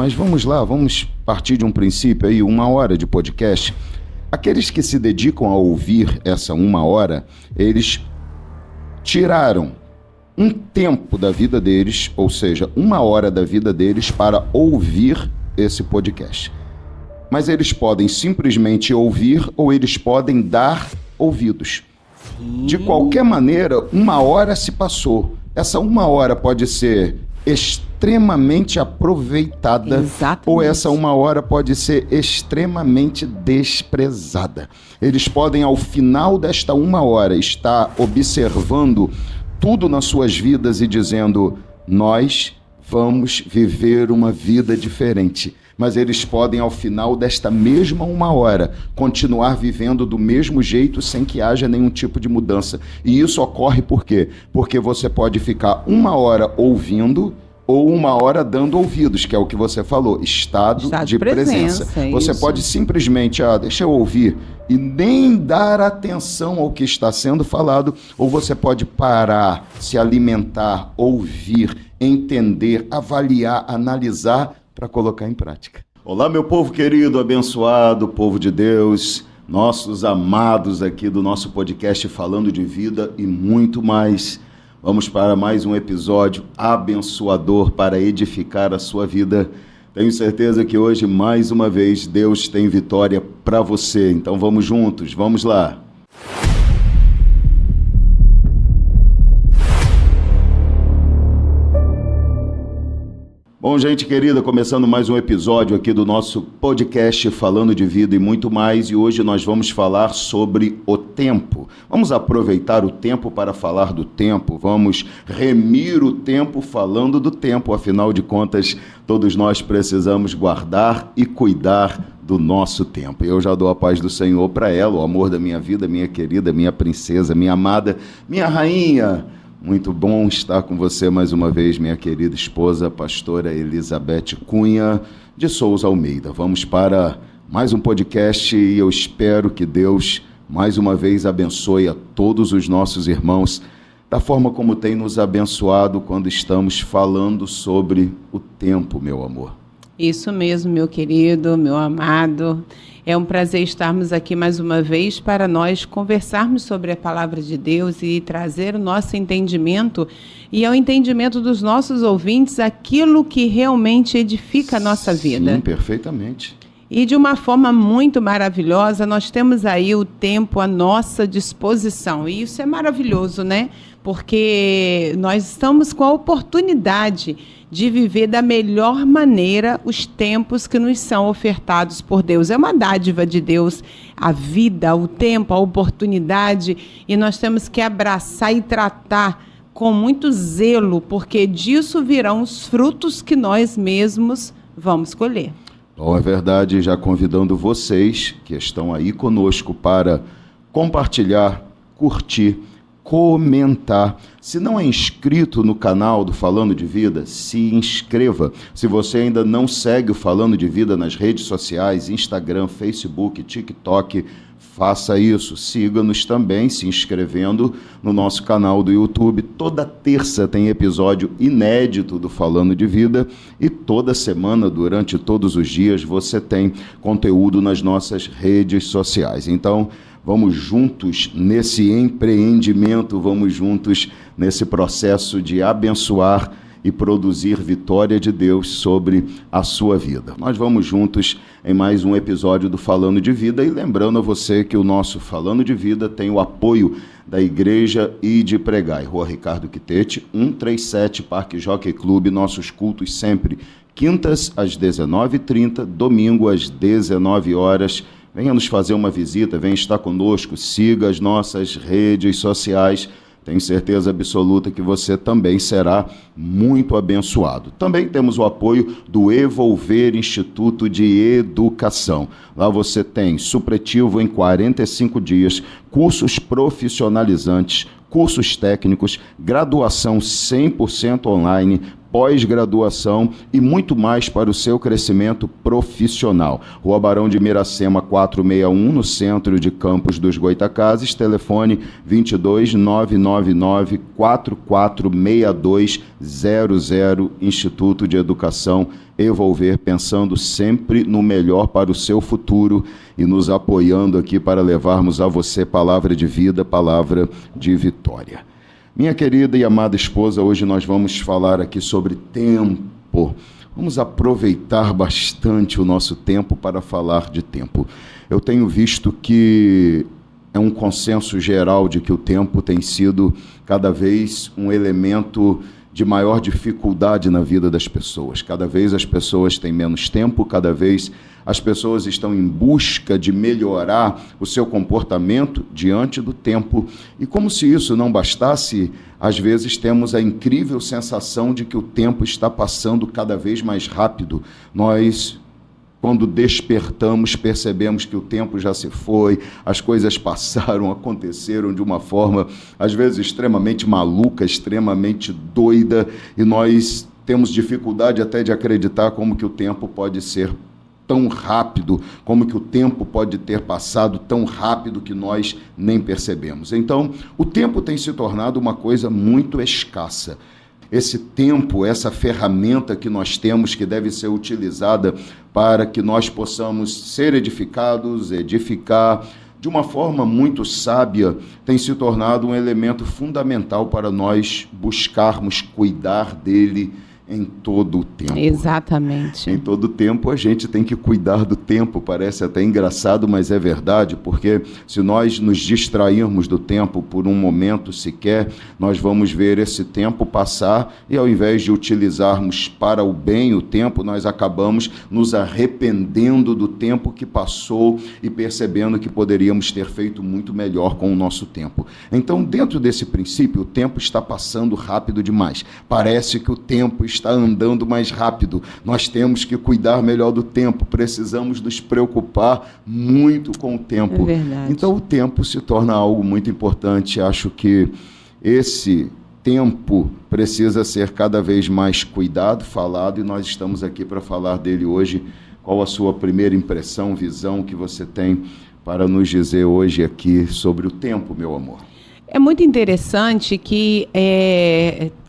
mas vamos lá, vamos partir de um princípio aí, 1 hora de podcast. Aqueles que se dedicam a ouvir essa 1 hora, eles tiraram um tempo da vida deles, ou seja, 1 hora da vida deles para ouvir esse podcast. Mas eles podem simplesmente ouvir ou eles podem dar ouvidos. De qualquer maneira, 1 hora se passou. Essa 1 hora pode ser extremamente aproveitada. Exatamente. Ou essa 1 hora pode ser extremamente desprezada. Eles podem, ao final desta 1 hora, estar observando tudo nas suas vidas e dizendo: nós vamos viver uma vida diferente. Mas eles podem, ao final desta mesma 1 hora, continuar vivendo do mesmo jeito sem que haja nenhum tipo de mudança. E isso ocorre por quê? Porque você pode ficar 1 hora ouvindo ou 1 hora dando ouvidos, que é o que você falou, estado de presença. Você pode simplesmente, deixa eu ouvir, e nem dar atenção ao que está sendo falado, ou você pode parar, se alimentar, ouvir, entender, avaliar, analisar, para colocar em prática. Olá, meu povo querido, abençoado, povo de Deus, nossos amados aqui do nosso podcast Falando de Vida e muito mais. Vamos para mais um episódio abençoador para edificar a sua vida. Tenho certeza que hoje, mais uma vez, Deus tem vitória para você. Então vamos juntos, vamos lá. Bom, gente querida, começando mais um episódio aqui do nosso podcast Falando de Vida e muito mais, e hoje nós vamos falar sobre o tempo. Vamos aproveitar o tempo para falar do tempo, vamos remir o tempo falando do tempo, afinal de contas, todos nós precisamos guardar e cuidar do nosso tempo. Eu já dou a paz do Senhor para ela, o amor da minha vida, minha querida, minha princesa, minha amada, minha rainha. Muito bom estar com você mais uma vez, minha querida esposa, a pastora Elizabeth Cunha de Souza Almeida. Vamos para mais um podcast e eu espero que Deus, mais uma vez, abençoe a todos os nossos irmãos da forma como tem nos abençoado quando estamos falando sobre o tempo, meu amor. Isso mesmo, meu querido, meu amado. É um prazer estarmos aqui mais uma vez para nós conversarmos sobre a palavra de Deus e trazer o nosso entendimento e ao entendimento dos nossos ouvintes aquilo que realmente edifica a nossa vida. Sim, perfeitamente. E de uma forma muito maravilhosa, nós temos aí o tempo à nossa disposição. E isso é maravilhoso, né? Porque nós estamos com a oportunidade de viver da melhor maneira os tempos que nos são ofertados por Deus. É uma dádiva de Deus, a vida, o tempo, a oportunidade, e nós temos que abraçar e tratar com muito zelo, porque disso virão os frutos que nós mesmos vamos colher. Bom, é verdade, já convidando vocês que estão aí conosco para compartilhar, curtir, comentar. Se não é inscrito no canal do Falando de Vida, se inscreva. Se você ainda não segue o Falando de Vida nas redes sociais, Instagram, Facebook, TikTok, faça isso. Siga-nos também se inscrevendo no nosso canal do YouTube. Toda terça tem episódio inédito do Falando de Vida e toda semana, durante todos os dias, você tem conteúdo nas nossas redes sociais. Então, vamos juntos nesse empreendimento, vamos juntos nesse processo de abençoar e produzir vitória de Deus sobre a sua vida. Nós vamos juntos em mais um episódio do Falando de Vida e lembrando a você que o nosso Falando de Vida tem o apoio da Igreja e de Pregai, Rua Ricardo Quitete, 137, Parque Jockey Clube, nossos cultos sempre quintas às 19h30, domingo às 19 horas. Venha nos fazer uma visita, venha estar conosco, siga as nossas redes sociais. Tenho certeza absoluta que você também será muito abençoado. Também temos o apoio do Evolver Instituto de Educação. Lá você tem supletivo em 45 dias, cursos profissionalizantes, cursos técnicos, graduação 100% online, pós-graduação e muito mais para o seu crescimento profissional. Rua Barão de Miracema 461, no centro de Campos dos Goitacazes, telefone 22 999 446200, Instituto de Educação Evolver, pensando sempre no melhor para o seu futuro e nos apoiando aqui para levarmos a você palavra de vida, palavra de vitória. Minha querida e amada esposa, hoje nós vamos falar aqui sobre tempo. Vamos aproveitar bastante o nosso tempo para falar de tempo. Eu tenho visto que é um consenso geral de que o tempo tem sido cada vez um elemento de maior dificuldade na vida das pessoas. Cada vez as pessoas têm menos tempo, cada vez as pessoas estão em busca de melhorar o seu comportamento diante do tempo. E como se isso não bastasse, às vezes temos a incrível sensação de que o tempo está passando cada vez mais rápido. Nós, quando despertamos, percebemos que o tempo já se foi, as coisas passaram, aconteceram de uma forma, às vezes, extremamente maluca, extremamente doida, e nós temos dificuldade até de acreditar como que o tempo pode ser tão rápido, como que o tempo pode ter passado tão rápido que nós nem percebemos. Então, o tempo tem se tornado uma coisa muito escassa. Esse tempo, essa ferramenta que nós temos, que deve ser utilizada para que nós possamos ser edificados, edificar de uma forma muito sábia, tem se tornado um elemento fundamental para nós buscarmos cuidar dele em todo o tempo. Exatamente. Em todo o tempo a gente tem que cuidar do tempo. Parece até engraçado, mas é verdade, porque se nós nos distrairmos do tempo por um momento sequer, nós vamos ver esse tempo passar e, ao invés de utilizarmos para o bem o tempo, nós acabamos nos arrependendo do tempo que passou e percebendo que poderíamos ter feito muito melhor com o nosso tempo. Então, dentro desse princípio, o tempo está passando rápido demais. Parece que o tempo está andando mais rápido. Nós temos que cuidar melhor do tempo, precisamos nos preocupar muito com o tempo. É verdade. Então o tempo se torna algo muito importante. Acho que esse tempo precisa ser cada vez mais cuidado, falado, e nós estamos aqui para falar dele hoje. Qual a sua primeira impressão, visão que você tem para nos dizer hoje aqui sobre o tempo, meu amor? É muito interessante que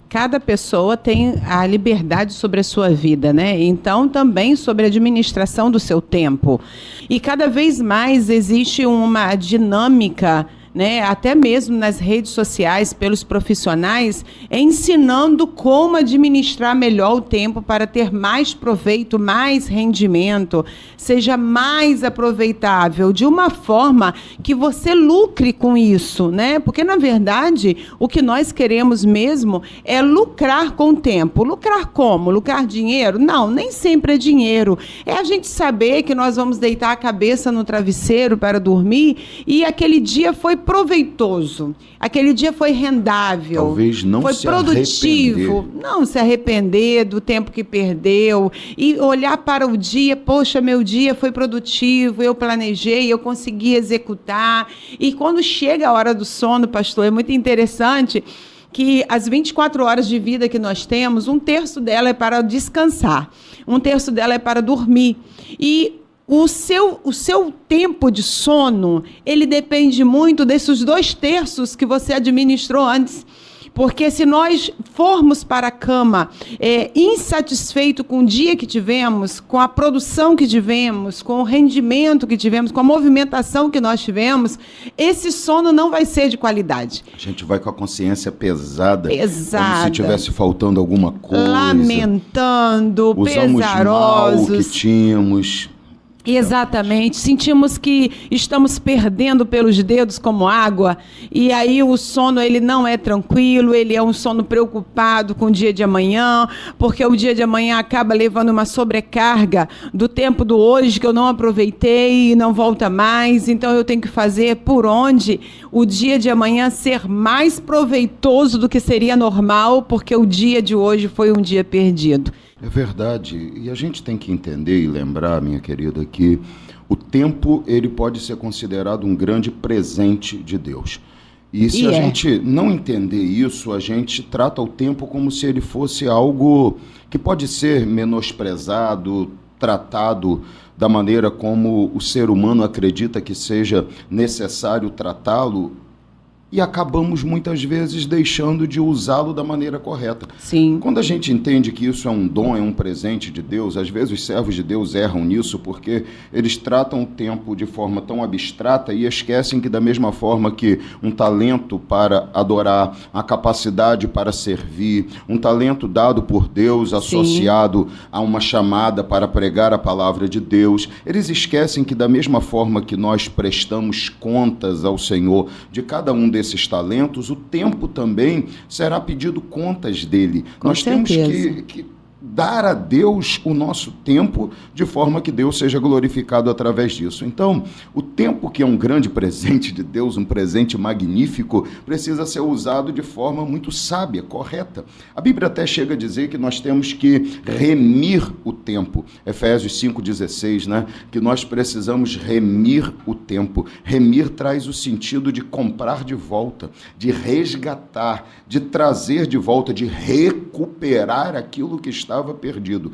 cada pessoa tem a liberdade sobre a sua vida, né? Então, também sobre a administração do seu tempo. E cada vez mais existe uma dinâmica, né, até mesmo nas redes sociais, pelos profissionais, ensinando como administrar melhor o tempo para ter mais proveito, mais rendimento, seja mais aproveitável, de uma forma que você lucre com isso, né? Porque, na verdade, o que nós queremos mesmo é lucrar com o tempo. Lucrar como? Lucrar dinheiro? Não, nem sempre é dinheiro. É a gente saber que nós vamos deitar a cabeça no travesseiro para dormir e aquele dia foi proveitoso, aquele dia foi rendável, talvez não foi se produtivo, arrepender. Não se arrepender do tempo que perdeu e olhar para o dia, poxa, meu dia foi produtivo, eu planejei, eu consegui executar. E quando chega a hora do sono, pastor, é muito interessante que as 24 horas de vida que nós temos, 1/3 dela é para descansar, 1/3 dela é para dormir. E o seu tempo de sono, ele depende muito desses 2/3 que você administrou antes. Porque se nós formos para a cama insatisfeito com o dia que tivemos, com a produção que tivemos, com o rendimento que tivemos, com a movimentação que nós tivemos, esse sono não vai ser de qualidade. A gente vai com a consciência pesada, Pesada. como se tivesse faltando alguma coisa. Lamentando, usamos pesarosos. mal o que tínhamos. Exatamente, sentimos que estamos perdendo pelos dedos como água, e aí o sono ele não é tranquilo, ele é um sono preocupado com o dia de amanhã, porque o dia de amanhã acaba levando uma sobrecarga do tempo do hoje que eu não aproveitei e não volta mais, então eu tenho que fazer por onde o dia de amanhã ser mais proveitoso do que seria normal, porque o dia de hoje foi um dia perdido. É verdade, e a gente tem que entender e lembrar, minha querida, que o tempo ele pode ser considerado um grande presente de Deus. E se a gente não entender isso, a gente trata o tempo como se ele fosse algo que pode ser menosprezado, tratado da maneira como o ser humano acredita que seja necessário tratá-lo. e acabamos muitas vezes deixando de usá-lo da maneira correta. Sim. Quando a gente entende que isso é um dom, é um presente de Deus, às vezes os servos de Deus erram nisso porque eles tratam o tempo de forma tão abstrata e esquecem que da mesma forma que um talento para adorar, a capacidade para servir, um talento dado por Deus associado a uma chamada para pregar a palavra de Deus, eles esquecem que da mesma forma que nós prestamos contas ao Senhor de cada um desses talentos, o tempo também será pedido contas dele. Nós temos que dar a Deus o nosso tempo de forma que Deus seja glorificado através disso. Então, o tempo, que é um grande presente de Deus, um presente magnífico, precisa ser usado de forma muito sábia, correta. A Bíblia até chega a dizer que nós temos que remir o tempo. Efésios 5,16, né? Que nós precisamos remir o tempo. Remir traz o sentido de comprar de volta, de resgatar, de trazer de volta, de recuperar aquilo que estava perdido.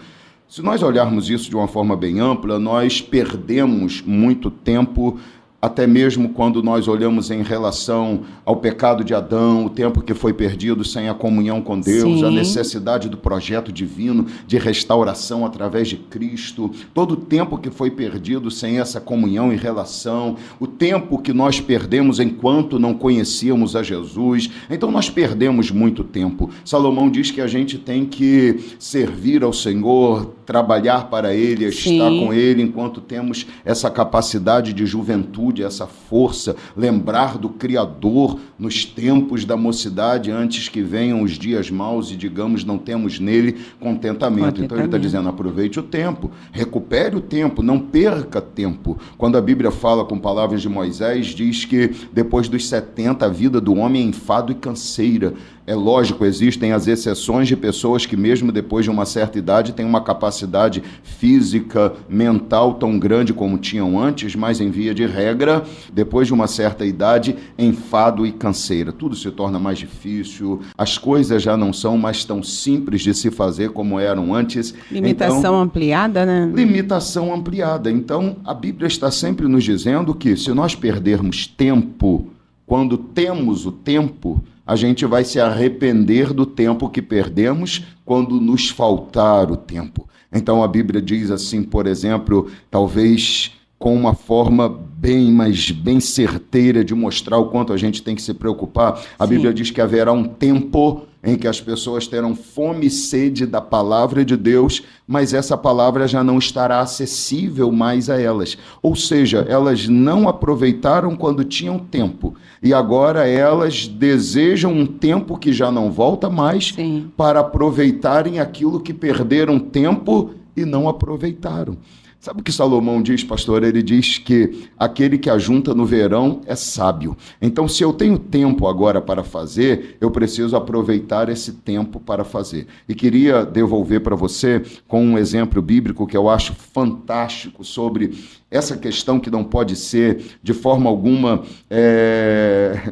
Se nós olharmos isso de uma forma bem ampla, nós perdemos muito tempo, até mesmo quando nós olhamos em relação ao pecado de Adão, o tempo que foi perdido sem a comunhão com Deus, a necessidade do projeto divino de restauração através de Cristo, todo o tempo que foi perdido sem essa comunhão e relação, o tempo que nós perdemos enquanto não conhecíamos a Jesus. Então nós perdemos muito tempo. Salomão diz que a gente tem que servir ao Senhor, trabalhar para Ele, estar com Ele enquanto temos essa capacidade de juventude, essa força, lembrar do Criador nos tempos da mocidade, antes que venham os dias maus e digamos não temos nele contentamento. Então ele está dizendo, aproveite o tempo, recupere o tempo, não perca tempo. Quando a Bíblia fala com palavras de Moisés, diz que depois dos 70 a vida do homem é enfado e canseira. É lógico, existem as exceções de pessoas que mesmo depois de uma certa idade têm uma capacidade física, mental tão grande como tinham antes, mas em via de regra, depois de uma certa idade, enfado e canseira. Tudo se torna mais difícil, as coisas já não são mais tão simples de se fazer como eram antes. Limitação ampliada, né? Limitação ampliada. Então, a Bíblia está sempre nos dizendo que se nós perdermos tempo, quando temos o tempo, a gente vai se arrepender do tempo que perdemos quando nos faltar o tempo. Então a Bíblia diz assim, por exemplo, talvez com uma forma bem certeira de mostrar o quanto a gente tem que se preocupar. A Bíblia diz que haverá um tempo em que as pessoas terão fome e sede da palavra de Deus, mas essa palavra já não estará acessível mais a elas. Ou seja, elas não aproveitaram quando tinham tempo, e agora elas desejam um tempo que já não volta mais para aproveitarem aquilo que perderam tempo e não aproveitaram. Sabe o que Salomão diz, pastor? Ele diz que aquele que ajunta no verão é sábio. Então, se eu tenho tempo agora para fazer, eu preciso aproveitar esse tempo para fazer. E queria devolver para você com um exemplo bíblico que eu acho fantástico sobre essa questão que não pode ser de forma alguma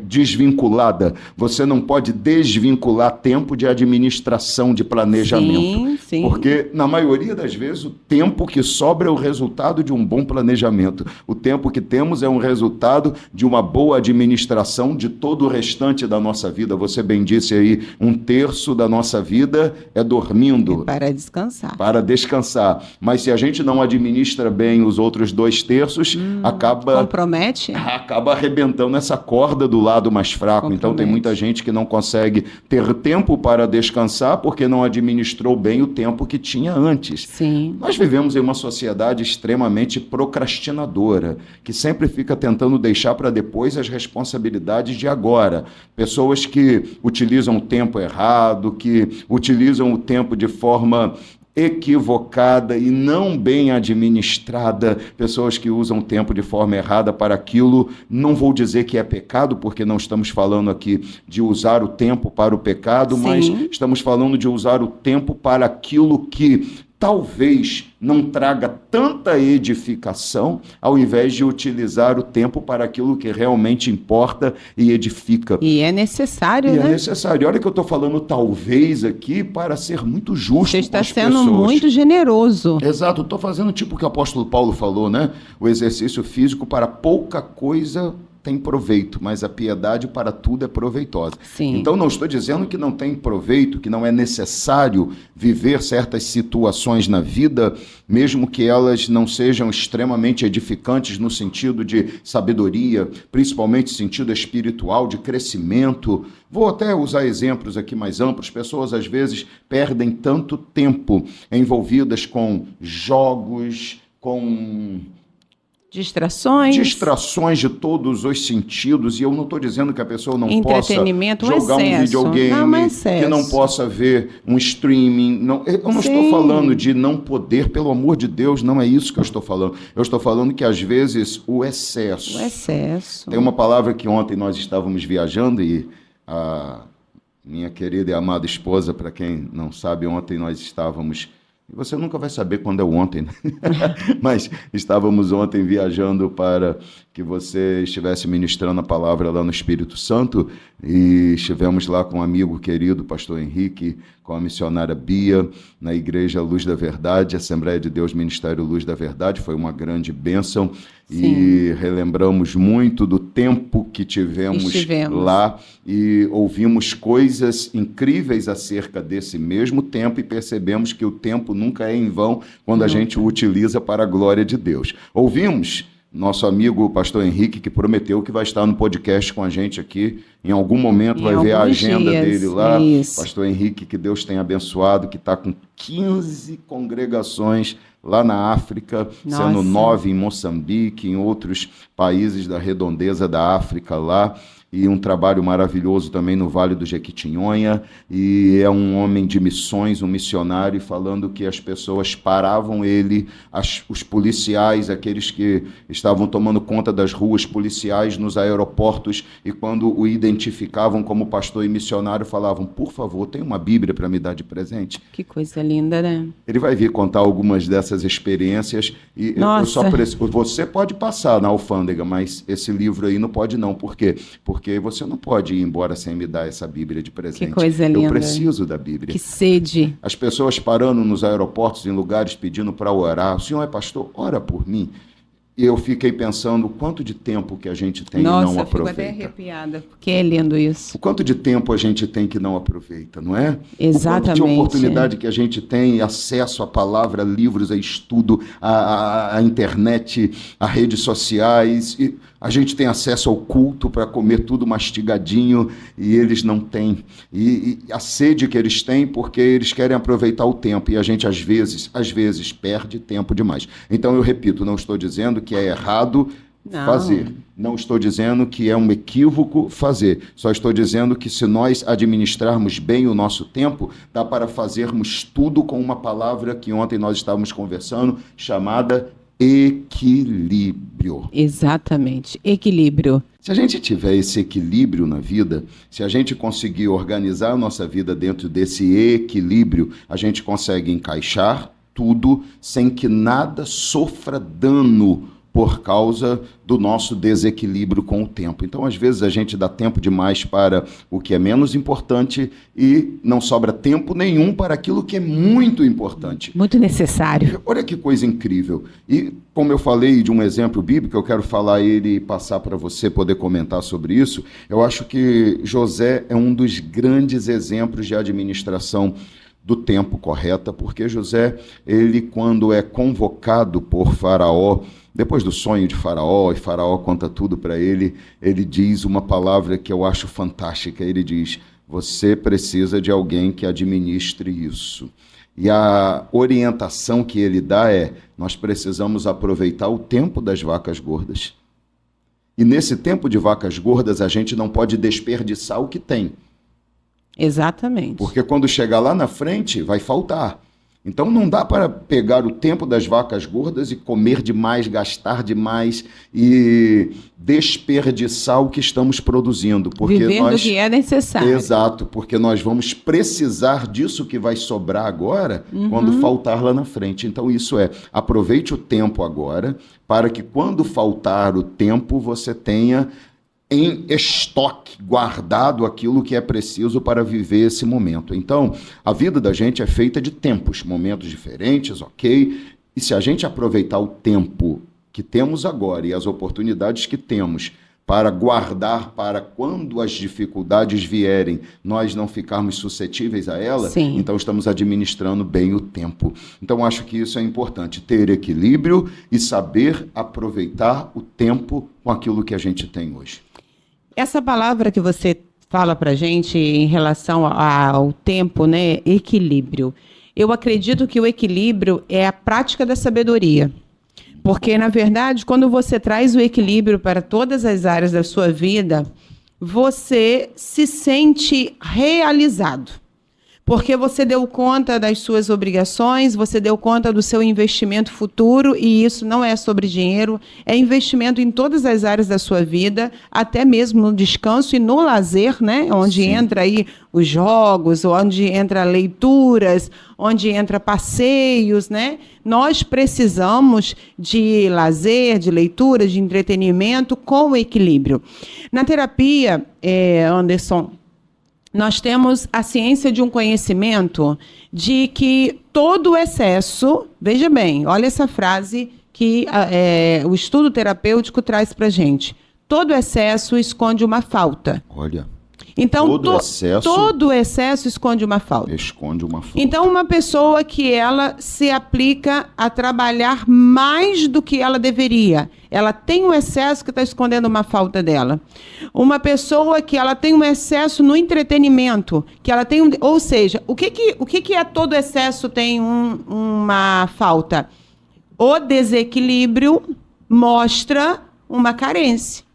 desvinculada. Você não pode desvincular tempo de administração, de planejamento. Sim. Porque, na maioria das vezes, o tempo que sobra é o resultado de um bom planejamento. O tempo que temos é um resultado de uma boa administração de todo o restante da nossa vida. Você bem disse aí, 1/3 da nossa vida é dormindo. Para descansar. Para descansar. Mas se a gente não administra bem os outros 2/3, acaba arrebentando essa corda do lado mais fraco. Então tem muita gente que não consegue ter tempo para descansar porque não administrou bem o tempo que tinha antes. Sim. Nós vivemos em uma sociedade extremamente procrastinadora, que sempre fica tentando deixar para depois as responsabilidades de agora. Pessoas que utilizam o tempo errado, que utilizam o tempo de forma equivocada e não bem administrada, pessoas que usam o tempo de forma errada para aquilo, não vou dizer que é pecado, porque não estamos falando aqui de usar o tempo para o pecado, mas estamos falando de usar o tempo para aquilo que talvez não traga tanta edificação, ao invés de utilizar o tempo para aquilo que realmente importa e edifica. E é necessário, né? É necessário. Olha que eu estou falando talvez aqui para ser muito justo. Você está sendo muito generoso. Exato, estou fazendo tipo o que o apóstolo Paulo falou, né? O exercício físico para pouca coisa tem proveito, mas a piedade para tudo é proveitosa. Sim. Então não estou dizendo que não tem proveito, que não é necessário viver certas situações na vida, mesmo que elas não sejam extremamente edificantes no sentido de sabedoria, principalmente no sentido espiritual, de crescimento. Vou até usar exemplos aqui mais amplos. Pessoas às vezes perdem tanto tempo envolvidas com jogos, com distrações de todos os sentidos, e eu não estou dizendo que a pessoa não possa jogar um videogame, que não possa ver um streaming. Não, eu não estou falando de não poder, pelo amor de Deus, não é isso que eu estou falando. Eu estou falando que às vezes o excesso. Tem uma palavra que ontem nós estávamos viajando e a minha querida e amada esposa, para quem não sabe, ontem nós estávamos... Você nunca vai saber quando é o ontem, né? Mas estávamos ontem viajando para que você estivesse ministrando a palavra lá no Espírito Santo e estivemos lá com um amigo querido, pastor Henrique, com a missionária Bia, na Igreja Luz da Verdade, Assembleia de Deus, Ministério Luz da Verdade. Foi uma grande bênção. Sim. E relembramos muito do tempo que tivemos lá e ouvimos coisas incríveis acerca desse mesmo tempo e percebemos que o tempo nunca é em vão quando a gente o utiliza para a glória de Deus. Ouvimos nosso amigo pastor Henrique, que prometeu que vai estar no podcast com a gente aqui. Em algum momento vai ver a agenda dele lá. Isso. Pastor Henrique, que Deus tenha abençoado, que está com 15 congregações lá na África, sendo 9 em Moçambique, em outros países da redondeza da África lá. E um trabalho maravilhoso também no Vale do Jequitinhonha, e é um homem de missões, um missionário, falando que as pessoas paravam ele, os policiais, aqueles que estavam tomando conta das ruas, policiais nos aeroportos, e quando o identificavam como pastor e missionário, falavam: por favor, tem uma Bíblia para me dar de presente? Que coisa linda, né? Ele vai vir contar algumas dessas experiências, e eu só você pode passar na alfândega, mas esse livro aí não pode não. Por quê? Porque você não pode ir embora sem me dar essa Bíblia de presente. Que coisa linda. Eu preciso da Bíblia. Que sede. As pessoas parando nos aeroportos, em lugares, pedindo para orar. O senhor é pastor? Ora por mim. E eu fiquei pensando o quanto de tempo que a gente tem e não aproveita. Nossa, fico até arrepiada, porque é lindo isso. O quanto de tempo a gente tem que não aproveita, não é? Exatamente. O quanto de oportunidade que a gente tem, acesso à palavra, a livros, a estudo, a internet, a redes sociais. E a gente tem acesso ao culto para comer tudo mastigadinho e eles não têm. E a sede que eles têm porque eles querem aproveitar o tempo e a gente às vezes perde tempo demais. Então eu repito, não estou dizendo que é errado fazer. Não estou dizendo que é um equívoco fazer. Só estou dizendo que se nós administrarmos bem o nosso tempo, dá para fazermos tudo com uma palavra que ontem nós estávamos conversando, chamada equilíbrio. Exatamente, equilíbrio. Se a gente tiver esse equilíbrio na vida, se a gente conseguir organizar a nossa vida dentro desse equilíbrio, a gente consegue encaixar tudo sem que nada sofra dano por causa do nosso desequilíbrio com o tempo. Então, às vezes, a gente dá tempo demais para o que é menos importante e não sobra tempo nenhum para aquilo que é muito importante. Muito necessário. Olha que coisa incrível. E, como eu falei de um exemplo bíblico, eu quero falar ele e passar para você poder comentar sobre isso. Eu acho que José é um dos grandes exemplos de administração do tempo correta, porque José, ele quando é convocado por Faraó, depois do sonho de Faraó, e Faraó conta tudo para ele, ele diz uma palavra que eu acho fantástica, ele diz: você precisa de alguém que administre isso. E a orientação que ele dá é: nós precisamos aproveitar o tempo das vacas gordas. E nesse tempo de vacas gordas, a gente não pode desperdiçar o que tem. Exatamente. Porque quando chegar lá na frente, vai faltar. Então não dá para pegar o tempo das vacas gordas e comer demais, gastar demais e desperdiçar o que estamos produzindo. Porque vivendo o que é necessário. Exato, porque nós vamos precisar disso que vai sobrar agora quando faltar lá na frente. Então isso aproveite o tempo agora para que quando faltar o tempo você tenha em estoque, guardado aquilo que é preciso para viver esse momento. Então, a vida da gente é feita de tempos, momentos diferentes, ok? E se a gente aproveitar o tempo que temos agora e as oportunidades que temos para guardar para quando as dificuldades vierem, nós não ficarmos suscetíveis a ela, Sim. então estamos administrando bem o tempo. Então acho que isso é importante, ter equilíbrio e saber aproveitar o tempo com aquilo que a gente tem hoje. Essa palavra que você fala para a gente em relação ao tempo, né? Equilíbrio. Eu acredito que o equilíbrio é a prática da sabedoria. Porque, na verdade, quando você traz o equilíbrio para todas as áreas da sua vida, você se sente realizado. Porque você deu conta das suas obrigações, você deu conta do seu investimento futuro, e isso não é sobre dinheiro, é investimento em todas as áreas da sua vida, até mesmo no descanso e no lazer, né? Onde Sim. entra aí os jogos, onde entra leituras, onde entra passeios, né? Nós precisamos de lazer, de leitura, de entretenimento com equilíbrio. Na terapia, Anderson, nós temos a ciência de um conhecimento de que todo excesso, veja bem, olha essa frase que o estudo terapêutico traz para a gente. Todo excesso esconde uma falta. Olha, Então, todo excesso esconde uma falta. esconde uma falta. Então, uma pessoa que ela se aplica a trabalhar mais do que ela deveria, ela tem um excesso que está escondendo uma falta dela. Uma pessoa que ela tem um excesso no entretenimento, que ela tem, ou seja, o que é todo excesso tem uma falta? O desequilíbrio mostra uma carência.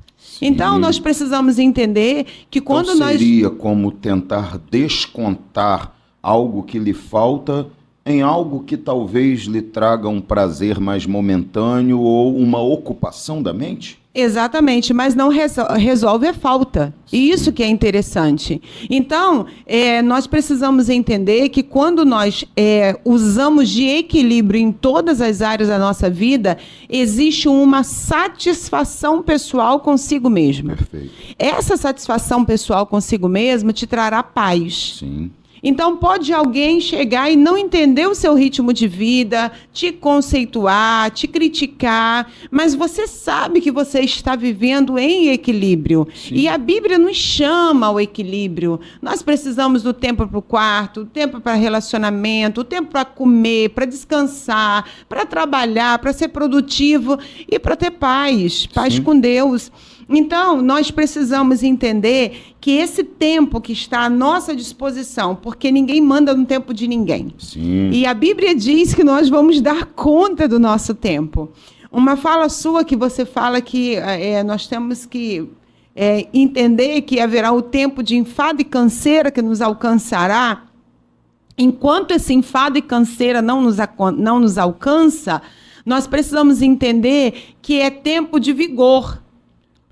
Então, nós precisamos entender que quando então, seria como tentar descontar algo que lhe falta em algo que talvez lhe traga um prazer mais momentâneo ou uma ocupação da mente? Exatamente, mas não resolve a falta. E isso que é interessante. Então, nós precisamos entender que quando nós usamos de equilíbrio em todas as áreas da nossa vida, existe uma satisfação pessoal consigo mesmo. Perfeito. Essa satisfação pessoal consigo mesmo te trará paz. Sim. Então, pode alguém chegar e não entender o seu ritmo de vida, te conceituar, te criticar, mas você sabe que você está vivendo em equilíbrio. Sim. E a Bíblia nos chama ao equilíbrio. Nós precisamos do tempo para o quarto, o tempo para relacionamento, o tempo para comer, para descansar, para trabalhar, para ser produtivo e para ter paz, paz Sim. com Deus. Então, nós precisamos entender que esse tempo que está à nossa disposição, porque ninguém manda no tempo de ninguém. Sim. E a Bíblia diz que nós vamos dar conta do nosso tempo. Uma fala sua que você fala que nós temos que entender que haverá o tempo de enfado e canseira que nos alcançará. Enquanto esse enfado e canseira não nos alcança, nós precisamos entender que é tempo de vigor.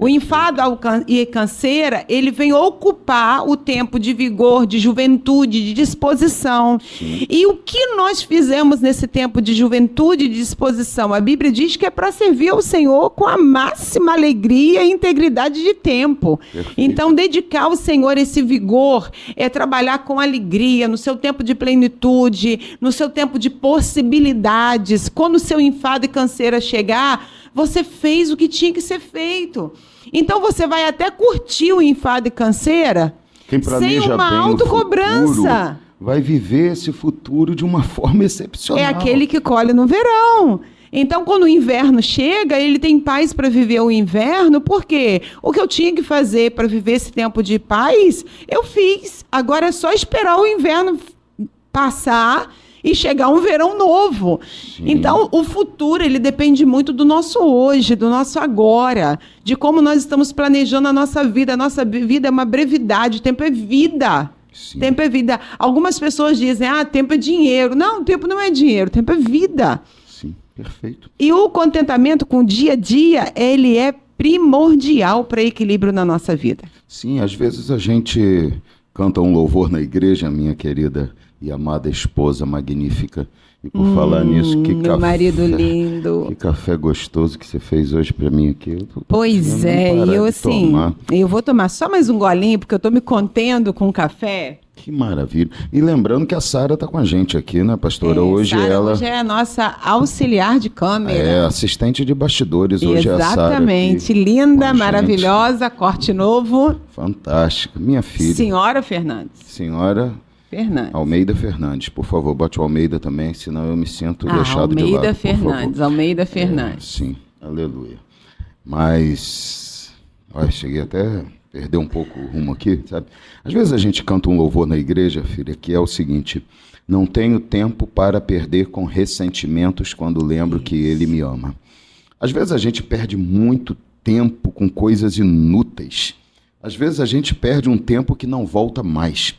O enfado e canseira, ele vem ocupar o tempo de vigor, de juventude, de disposição. Sim. E o que nós fizemos nesse tempo de juventude e de disposição? A Bíblia diz que é para servir ao Senhor com a máxima alegria e integridade de tempo. Perfeito. Então, dedicar ao Senhor esse vigor é trabalhar com alegria, no seu tempo de plenitude, no seu tempo de possibilidades. Quando o seu enfado e canseira chegar, você fez o que tinha que ser feito. Então, você vai até curtir o enfado e canseira sem uma autocobrança. Vai viver esse futuro de uma forma excepcional. É aquele que colhe no verão. Então, quando o inverno chega, ele tem paz para viver o inverno, porque o que eu tinha que fazer para viver esse tempo de paz, eu fiz. Agora é só esperar o inverno passar e chegar um verão novo. Sim. Então, o futuro, ele depende muito do nosso hoje, do nosso agora, de como nós estamos planejando a nossa vida. A nossa vida é uma brevidade, o tempo é vida. Sim. Tempo é vida. Algumas pessoas dizem, tempo é dinheiro. Não, tempo não é dinheiro, tempo é vida. Sim, perfeito. E o contentamento com o dia a dia, ele é primordial para equilíbrio na nossa vida. Sim, às vezes a gente canta um louvor na igreja, minha querida e amada esposa magnífica, E por falar nisso, que meu marido lindo. Que café gostoso que você fez hoje para mim aqui. Pois é, e eu assim, tomar. Eu vou tomar só mais um golinho, porque eu tô me contendo com o café. Que maravilha. E lembrando que a Sara está com a gente aqui, né, pastora? Hoje é a nossa auxiliar de câmera. É, assistente de bastidores. Hoje Exatamente. é a Sara. Exatamente. Linda, maravilhosa, corte novo. Fantástica. Minha filha. Senhora Fernandes. Senhora Fernandes. Almeida Fernandes. Por favor, bote o Almeida também, senão eu me sinto deixado de lado. Almeida Fernandes. Almeida Fernandes. Sim, aleluia. Mas, olha, cheguei até... perder um pouco o rumo aqui, sabe? Às vezes a gente canta um louvor na igreja, filha, que é o seguinte: não tenho tempo para perder com ressentimentos quando lembro que ele me ama. Às vezes a gente perde muito tempo com coisas inúteis. Às vezes a gente perde um tempo que não volta mais.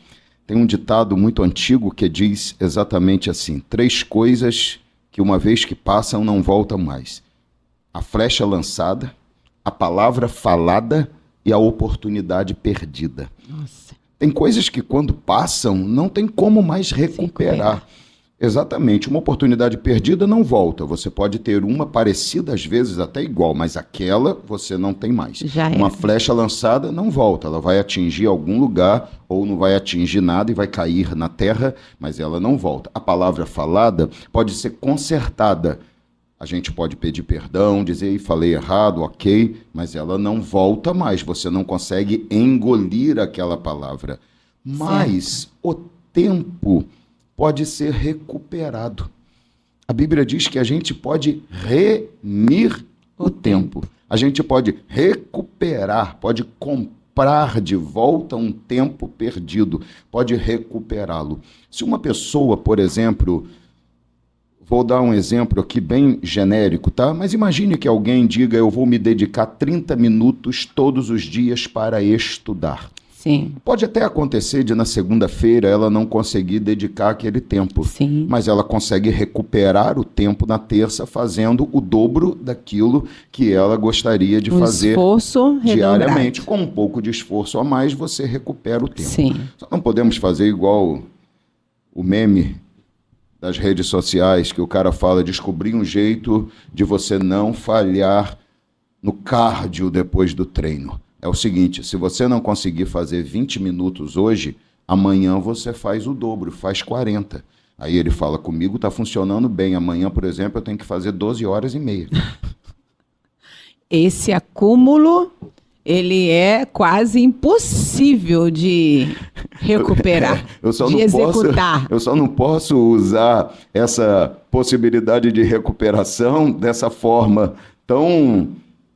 Tem um ditado muito antigo que diz exatamente assim: 3 coisas que uma vez que passam não voltam mais: a flecha lançada, a palavra falada e a oportunidade perdida. Nossa. Tem coisas que quando passam não tem como mais recuperar. Exatamente, uma oportunidade perdida não volta. Você pode ter uma parecida, às vezes até igual, mas aquela você não tem mais. Uma flecha lançada não volta, ela vai atingir algum lugar ou não vai atingir nada e vai cair na terra, mas ela não volta. A palavra falada pode ser consertada. A gente pode pedir perdão, dizer, falei errado, ok, mas ela não volta mais, você não consegue engolir aquela palavra. Mas o tempo pode ser recuperado. A Bíblia diz que a gente pode remir o tempo. A gente pode recuperar, pode comprar de volta um tempo perdido, pode recuperá-lo. Se uma pessoa, por exemplo... Vou dar um exemplo aqui bem genérico, tá? Mas imagine que alguém diga, eu vou me dedicar 30 minutos todos os dias para estudar. Sim. Pode até acontecer de na segunda-feira ela não conseguir dedicar aquele tempo. Sim. Mas ela consegue recuperar o tempo na terça fazendo o dobro daquilo que ela gostaria de fazer diariamente. Com um pouco de esforço a mais, você recupera o tempo. Sim. Só não podemos fazer igual o meme das redes sociais, que o cara fala, descobrir um jeito de você não falhar no cardio depois do treino. É o seguinte, se você não conseguir fazer 20 minutos hoje, amanhã você faz o dobro, faz 40. Aí ele fala, comigo está funcionando bem, amanhã, por exemplo, eu tenho que fazer 12 horas e meia. Esse acúmulo... ele é quase impossível de recuperar, executar. Eu só não posso usar essa possibilidade de recuperação dessa forma tão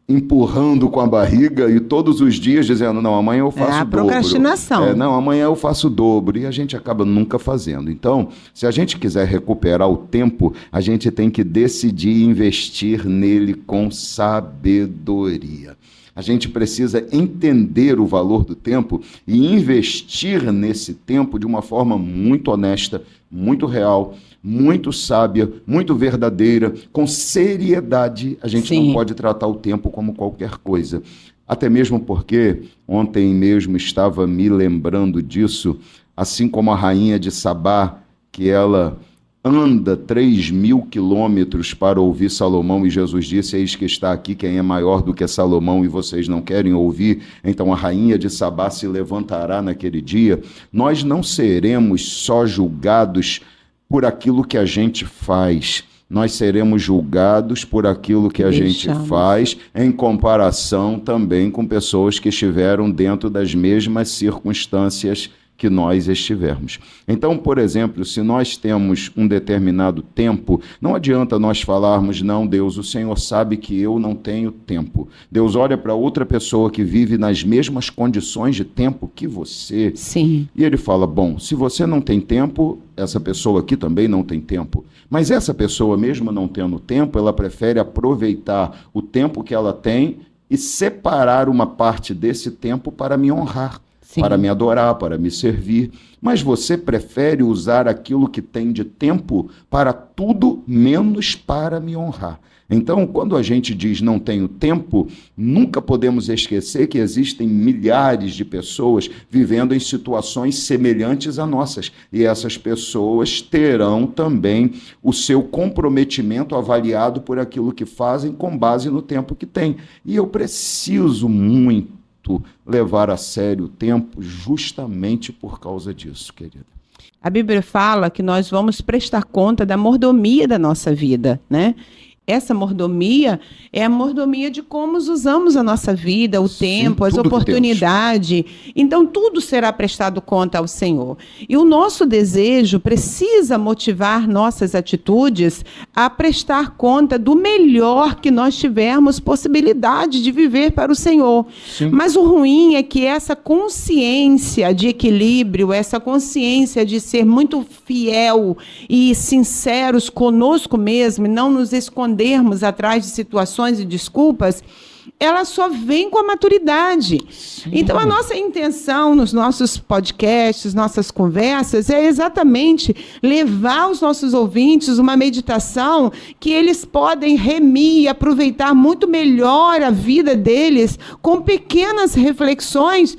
empurrando com a barriga e todos os dias dizendo, não, amanhã eu faço o dobro. Procrastinação. Não, amanhã eu faço o dobro. E a gente acaba nunca fazendo. Então, se a gente quiser recuperar o tempo, a gente tem que decidir investir nele com sabedoria. A gente precisa entender o valor do tempo e investir nesse tempo de uma forma muito honesta, muito real, muito sábia, muito verdadeira, com seriedade. A gente não pode tratar o tempo como qualquer coisa. Até mesmo porque ontem mesmo estava me lembrando disso, assim como a rainha de Sabá, que ela anda 3.000 quilômetros para ouvir Salomão, e Jesus disse, eis que está aqui quem é maior do que Salomão, e vocês não querem ouvir, então a rainha de Sabá se levantará naquele dia. Nós não seremos só julgados por aquilo que a gente faz, nós seremos julgados por aquilo que a gente faz, em comparação também com pessoas que estiveram dentro das mesmas circunstâncias que nós estivermos. Então, por exemplo, se nós temos um determinado tempo, não adianta nós falarmos, não, Deus, o Senhor sabe que eu não tenho tempo. Deus olha para outra pessoa que vive nas mesmas condições de tempo que você. Sim. E ele fala, bom, se você não tem tempo, essa pessoa aqui também não tem tempo. Mas essa pessoa, mesmo não tendo tempo, ela prefere aproveitar o tempo que ela tem e separar uma parte desse tempo para me honrar. Sim. Para me adorar, para me servir. Mas você prefere usar aquilo que tem de tempo para tudo menos para me honrar. Então, quando a gente diz não tenho tempo, nunca podemos esquecer que existem milhares de pessoas vivendo em situações semelhantes a nossas. E essas pessoas terão também o seu comprometimento avaliado por aquilo que fazem com base no tempo que têm. E eu preciso muito levar a sério o tempo justamente por causa disso, querida. A Bíblia fala que nós vamos prestar conta da mordomia da nossa vida, né? Essa mordomia é a mordomia de como usamos a nossa vida, o tempo, as oportunidades. Então, tudo será prestado conta ao Senhor. E o nosso desejo precisa motivar nossas atitudes a prestar conta do melhor que nós tivermos possibilidade de viver para o Senhor. Sim. Mas o ruim é que essa consciência de equilíbrio, essa consciência de ser muito fiel e sinceros conosco mesmo, e não nos escondermos atrás de situações e desculpas, ela só vem com a maturidade. Sim. Então, a nossa intenção nos nossos podcasts, nossas conversas, é exatamente levar aos nossos ouvintes uma meditação que eles podem remir e aproveitar muito melhor a vida deles com pequenas reflexões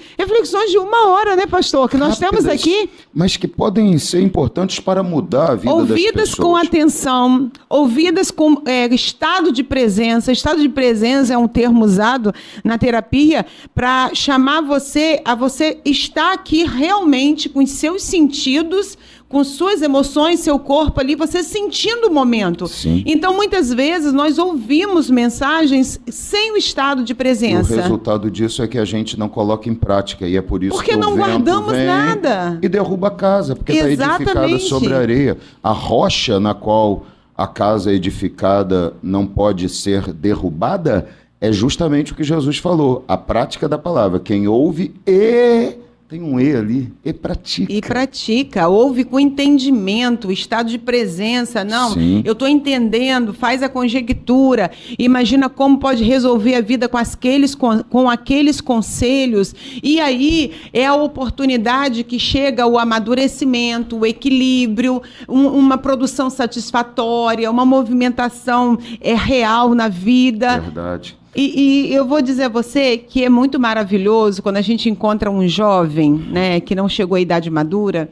de 1 hora, né, pastor? Que nós temos aqui. Mas que podem ser importantes para mudar a vida das pessoas. Ouvidas com atenção, ouvidas com estado de presença. Estado de presença é um termo usado na terapia para chamar você a você estar aqui realmente com os seus sentidos, com suas emoções, seu corpo ali, você sentindo o momento. Sim. Então, muitas vezes, nós ouvimos mensagens sem o estado de presença. E o resultado disso é que a gente não coloca em prática, e é por isso porque que não o vento guardamos vem nada. E derruba a casa, porque está edificada sobre a areia. A rocha na qual a casa é edificada não pode ser derrubada, é justamente o que Jesus falou, a prática da palavra. Quem ouve e... Tem um E ali, e pratica. E pratica, ouve com entendimento, estado de presença. Não, Sim. Eu estou entendendo, faz a conjectura, imagina como pode resolver a vida com aqueles conselhos. E aí é a oportunidade que chega o amadurecimento, o equilíbrio, uma produção satisfatória, uma movimentação real na vida. Verdade. E eu vou dizer a você que é muito maravilhoso quando a gente encontra um jovem, né, que não chegou à idade madura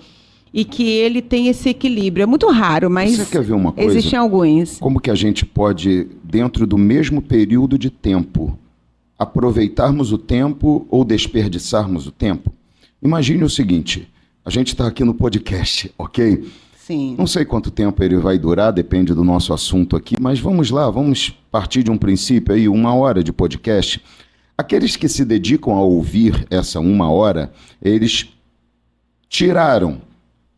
e que ele tem esse equilíbrio. É muito raro, mas você quer ver uma coisa? Existem alguns. Como que a gente pode, dentro do mesmo período de tempo, aproveitarmos o tempo ou desperdiçarmos o tempo? Imagine o seguinte, a gente está aqui no podcast, ok? Sim. Não sei quanto tempo ele vai durar, depende do nosso assunto aqui, mas vamos lá, vamos partir de um princípio aí, 1 hora de podcast. Aqueles que se dedicam a ouvir essa 1 hora, eles tiraram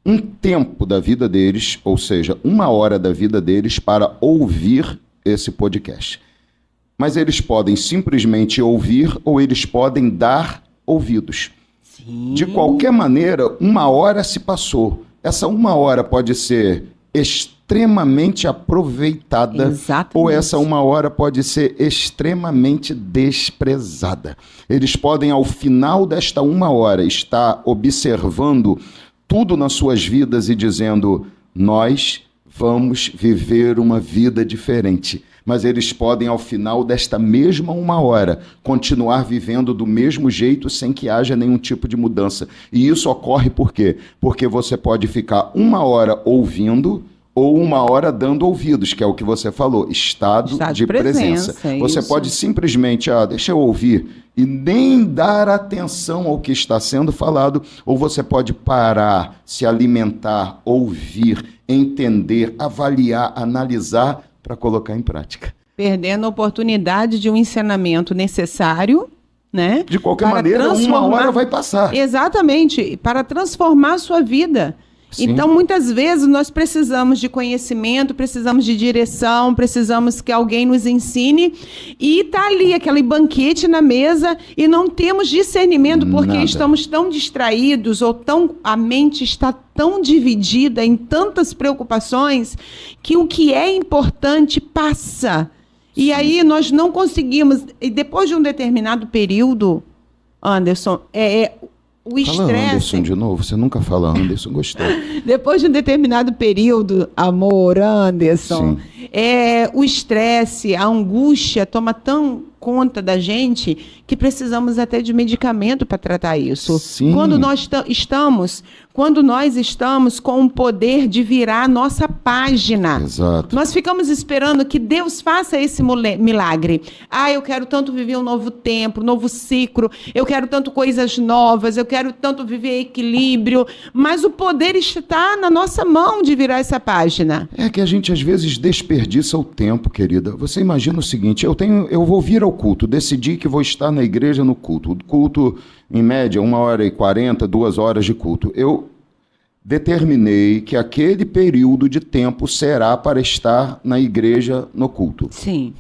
um tempo da vida deles, ou seja, 1 hora da vida deles para ouvir esse podcast. Mas eles podem simplesmente ouvir ou eles podem dar ouvidos. Sim. De qualquer maneira, 1 hora se passou. Essa 1 hora pode ser extremamente aproveitada. Exatamente. Ou essa 1 hora pode ser extremamente desprezada. Eles podem, ao final desta 1 hora, estar observando tudo nas suas vidas e dizendo, nós vamos viver uma vida diferente. Mas eles podem, ao final desta mesma 1 hora, continuar vivendo do mesmo jeito sem que haja nenhum tipo de mudança. E isso ocorre por quê? Porque você pode ficar 1 hora ouvindo ou 1 hora dando ouvidos, que é o que você falou, estado de presença. Você pode simplesmente, deixa eu ouvir, e nem dar atenção ao que está sendo falado, ou você pode parar, se alimentar, ouvir, entender, avaliar, analisar, para colocar em prática. Perdendo a oportunidade de um ensinamento necessário, né? De qualquer maneira, 1 hora vai passar. Exatamente, para transformar a sua vida. Sim. Então, muitas vezes, nós precisamos de conhecimento, precisamos de direção, precisamos que alguém nos ensine, e está ali aquele banquete na mesa e não temos discernimento porque estamos tão distraídos ou a mente está tão dividida em tantas preocupações que o que é importante passa. E aí nós não conseguimos, e depois de um determinado período, Anderson, O Fala Anderson de novo, você nunca fala Anderson, gostou. Depois de um determinado período, amor, Anderson, o estresse, a angústia toma tão conta da gente que precisamos até de medicamento para tratar isso. Sim. Quando nós estamos com o poder de virar a nossa página. Exato. Nós ficamos esperando que Deus faça esse milagre. Eu quero tanto viver um novo tempo, um novo ciclo, eu quero tanto coisas novas, eu quero tanto viver equilíbrio, mas o poder está na nossa mão de virar essa página. É que a gente às vezes desperdiça o tempo, querida. Você imagina o seguinte, eu vou vir ao culto, decidi que vou estar na igreja no culto. O culto, em média, 1h40, 2 horas de culto. Eu determinei que aquele período de tempo será para estar na igreja no culto. Sim.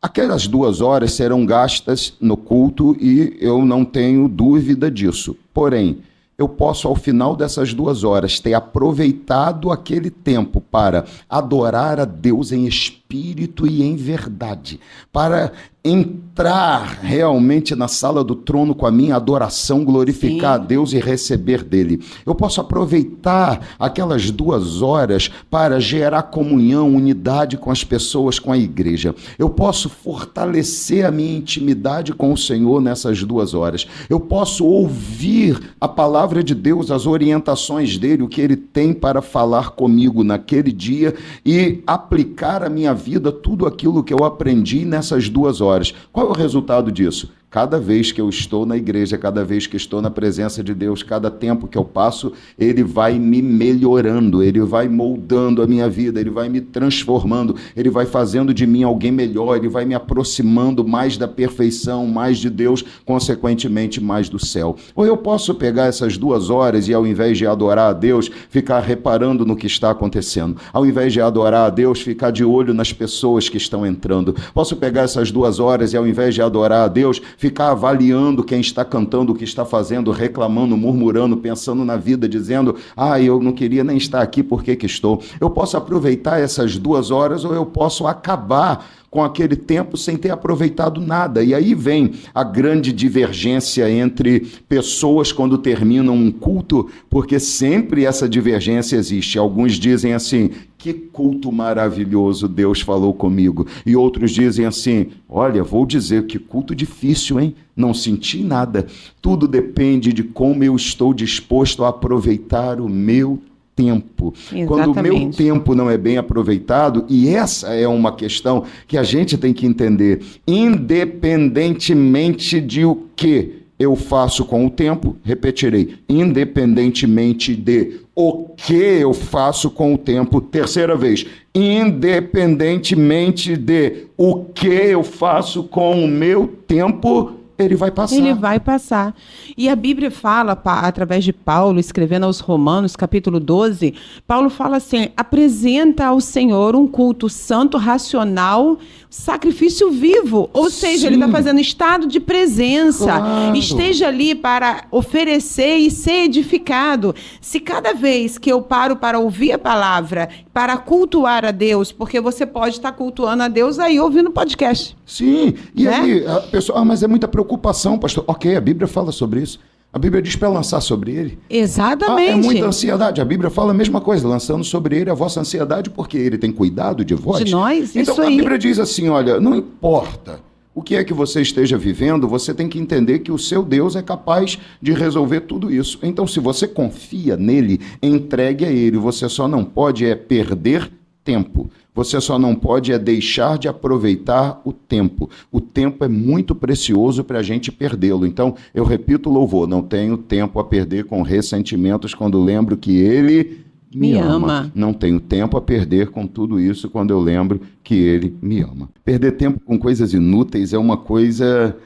Aquelas 2 horas serão gastas no culto e eu não tenho dúvida disso. Porém, eu posso, ao final dessas 2 horas, ter aproveitado aquele tempo para adorar a Deus em espírito e em verdade, para entrar realmente na sala do trono com a minha adoração, glorificar a Deus e receber dele. Eu posso aproveitar aquelas 2 horas para gerar comunhão, unidade com as pessoas, com a igreja. Eu posso fortalecer a minha intimidade com o Senhor nessas 2 horas. Eu posso ouvir a palavra de Deus, as orientações dele, o que ele tem para falar comigo naquele dia e aplicar à minha vida tudo aquilo que eu aprendi nessas 2 horas. Qual é o resultado disso? Cada vez que eu estou na igreja, cada vez que estou na presença de Deus, cada tempo que eu passo, ele vai me melhorando, ele vai moldando a minha vida, ele vai me transformando, ele vai fazendo de mim alguém melhor, ele vai me aproximando mais da perfeição, mais de Deus, consequentemente mais do céu. Ou eu posso pegar essas 2 horas e, ao invés de adorar a Deus, ficar reparando no que está acontecendo. Ao invés de adorar a Deus, ficar de olho nas pessoas que estão entrando. Posso pegar essas 2 horas e, ao invés de adorar a Deus, ficar avaliando quem está cantando, o que está fazendo, reclamando, murmurando, pensando na vida, dizendo, eu não queria nem estar aqui, por que que estou? Eu posso aproveitar essas 2 horas ou eu posso acabar com aquele tempo sem ter aproveitado nada. E aí vem a grande divergência entre pessoas quando terminam um culto, porque sempre essa divergência existe. Alguns dizem assim, que culto maravilhoso, Deus falou comigo. E outros dizem assim, olha, vou dizer, que culto difícil, hein? Não senti nada. Tudo depende de como eu estou disposto a aproveitar o meu tempo. Exatamente. Quando o meu tempo não é bem aproveitado, e essa é uma questão que a gente tem que entender, independentemente de o que eu faço com o tempo, repetirei, independentemente de o que eu faço com o tempo, terceira vez, independentemente de o que eu faço com o meu tempo, ele vai passar. Ele vai passar. E a Bíblia fala, através de Paulo, escrevendo aos Romanos, capítulo 12, Paulo fala assim, apresenta ao Senhor um culto santo, racional, sacrifício vivo. Ou seja, ele está fazendo estado de presença. Claro. Esteja ali para oferecer e ser edificado. Se cada vez que eu paro para ouvir a palavra, para cultuar a Deus, porque você pode estar cultuando a Deus aí ouvindo podcast. Sim, e né? aí a pessoa, mas é muita preocupação, pastor. Ok, a Bíblia fala sobre isso. A Bíblia diz para lançar sobre ele. Exatamente. É muita ansiedade. A Bíblia fala a mesma coisa, lançando sobre ele a vossa ansiedade, porque ele tem cuidado de vós. De nós, então, isso aí. A Bíblia diz assim, olha, não importa o que é que você esteja vivendo, você tem que entender que o seu Deus é capaz de resolver tudo isso. Então, se você confia nele, entregue a ele. Você só não pode perder tempo. Você só não pode deixar de aproveitar o tempo. O tempo é muito precioso para a gente perdê-lo. Então, eu repito o louvor, não tenho tempo a perder com ressentimentos quando lembro que ele me ama. Não tenho tempo a perder com tudo isso quando eu lembro que ele me ama. Perder tempo com coisas inúteis é uma coisa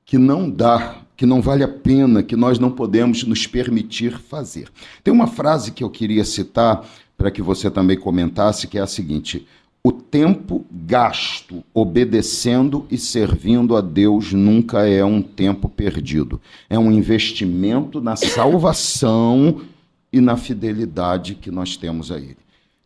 que não dá, que não vale a pena, que nós não podemos nos permitir fazer. Tem uma frase que eu queria citar para que você também comentasse, que é a seguinte: o tempo gasto obedecendo e servindo a Deus nunca é um tempo perdido. É um investimento na salvação e na fidelidade que nós temos a Ele.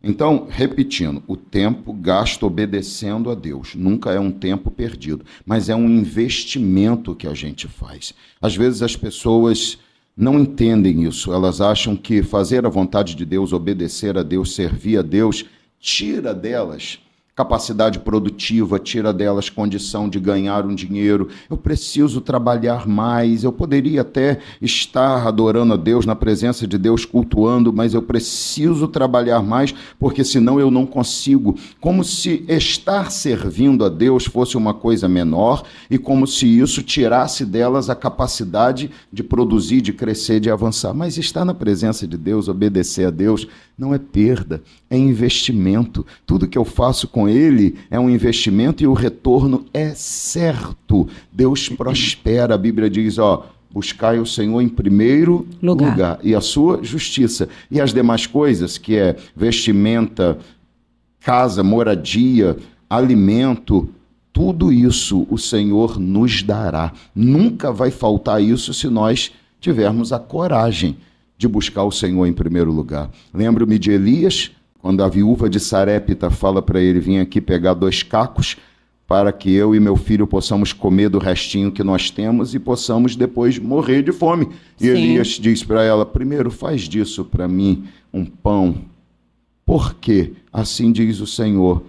Então, repetindo, o tempo gasto obedecendo a Deus nunca é um tempo perdido, mas é um investimento que a gente faz. Às vezes as pessoas não entendem isso. Elas acham que fazer a vontade de Deus, obedecer a Deus, servir a Deus, tira delas capacidade produtiva, tira delas condição de ganhar um dinheiro. Eu preciso trabalhar mais, eu poderia até estar adorando a Deus, na presença de Deus, cultuando, mas eu preciso trabalhar mais, porque senão eu não consigo. Como se estar servindo a Deus fosse uma coisa menor e como se isso tirasse delas a capacidade de produzir, de crescer, de avançar. Mas estar na presença de Deus, obedecer a Deus, não é perda, é investimento. Tudo que eu faço com Ele é um investimento e o retorno é certo. Deus prospera. A Bíblia diz, buscai o Senhor em primeiro lugar e a sua justiça. E as demais coisas, que é vestimenta, casa, moradia, alimento, tudo isso o Senhor nos dará. Nunca vai faltar isso se nós tivermos a coragem de buscar o Senhor em primeiro lugar. Lembro-me de Elias, quando a viúva de Sarepta fala para ele, vim aqui pegar 2 cacos para que eu e meu filho possamos comer do restinho que nós temos e possamos depois morrer de fome. E Elias diz para ela, primeiro faz disso para mim um pão, porque assim diz o Senhor,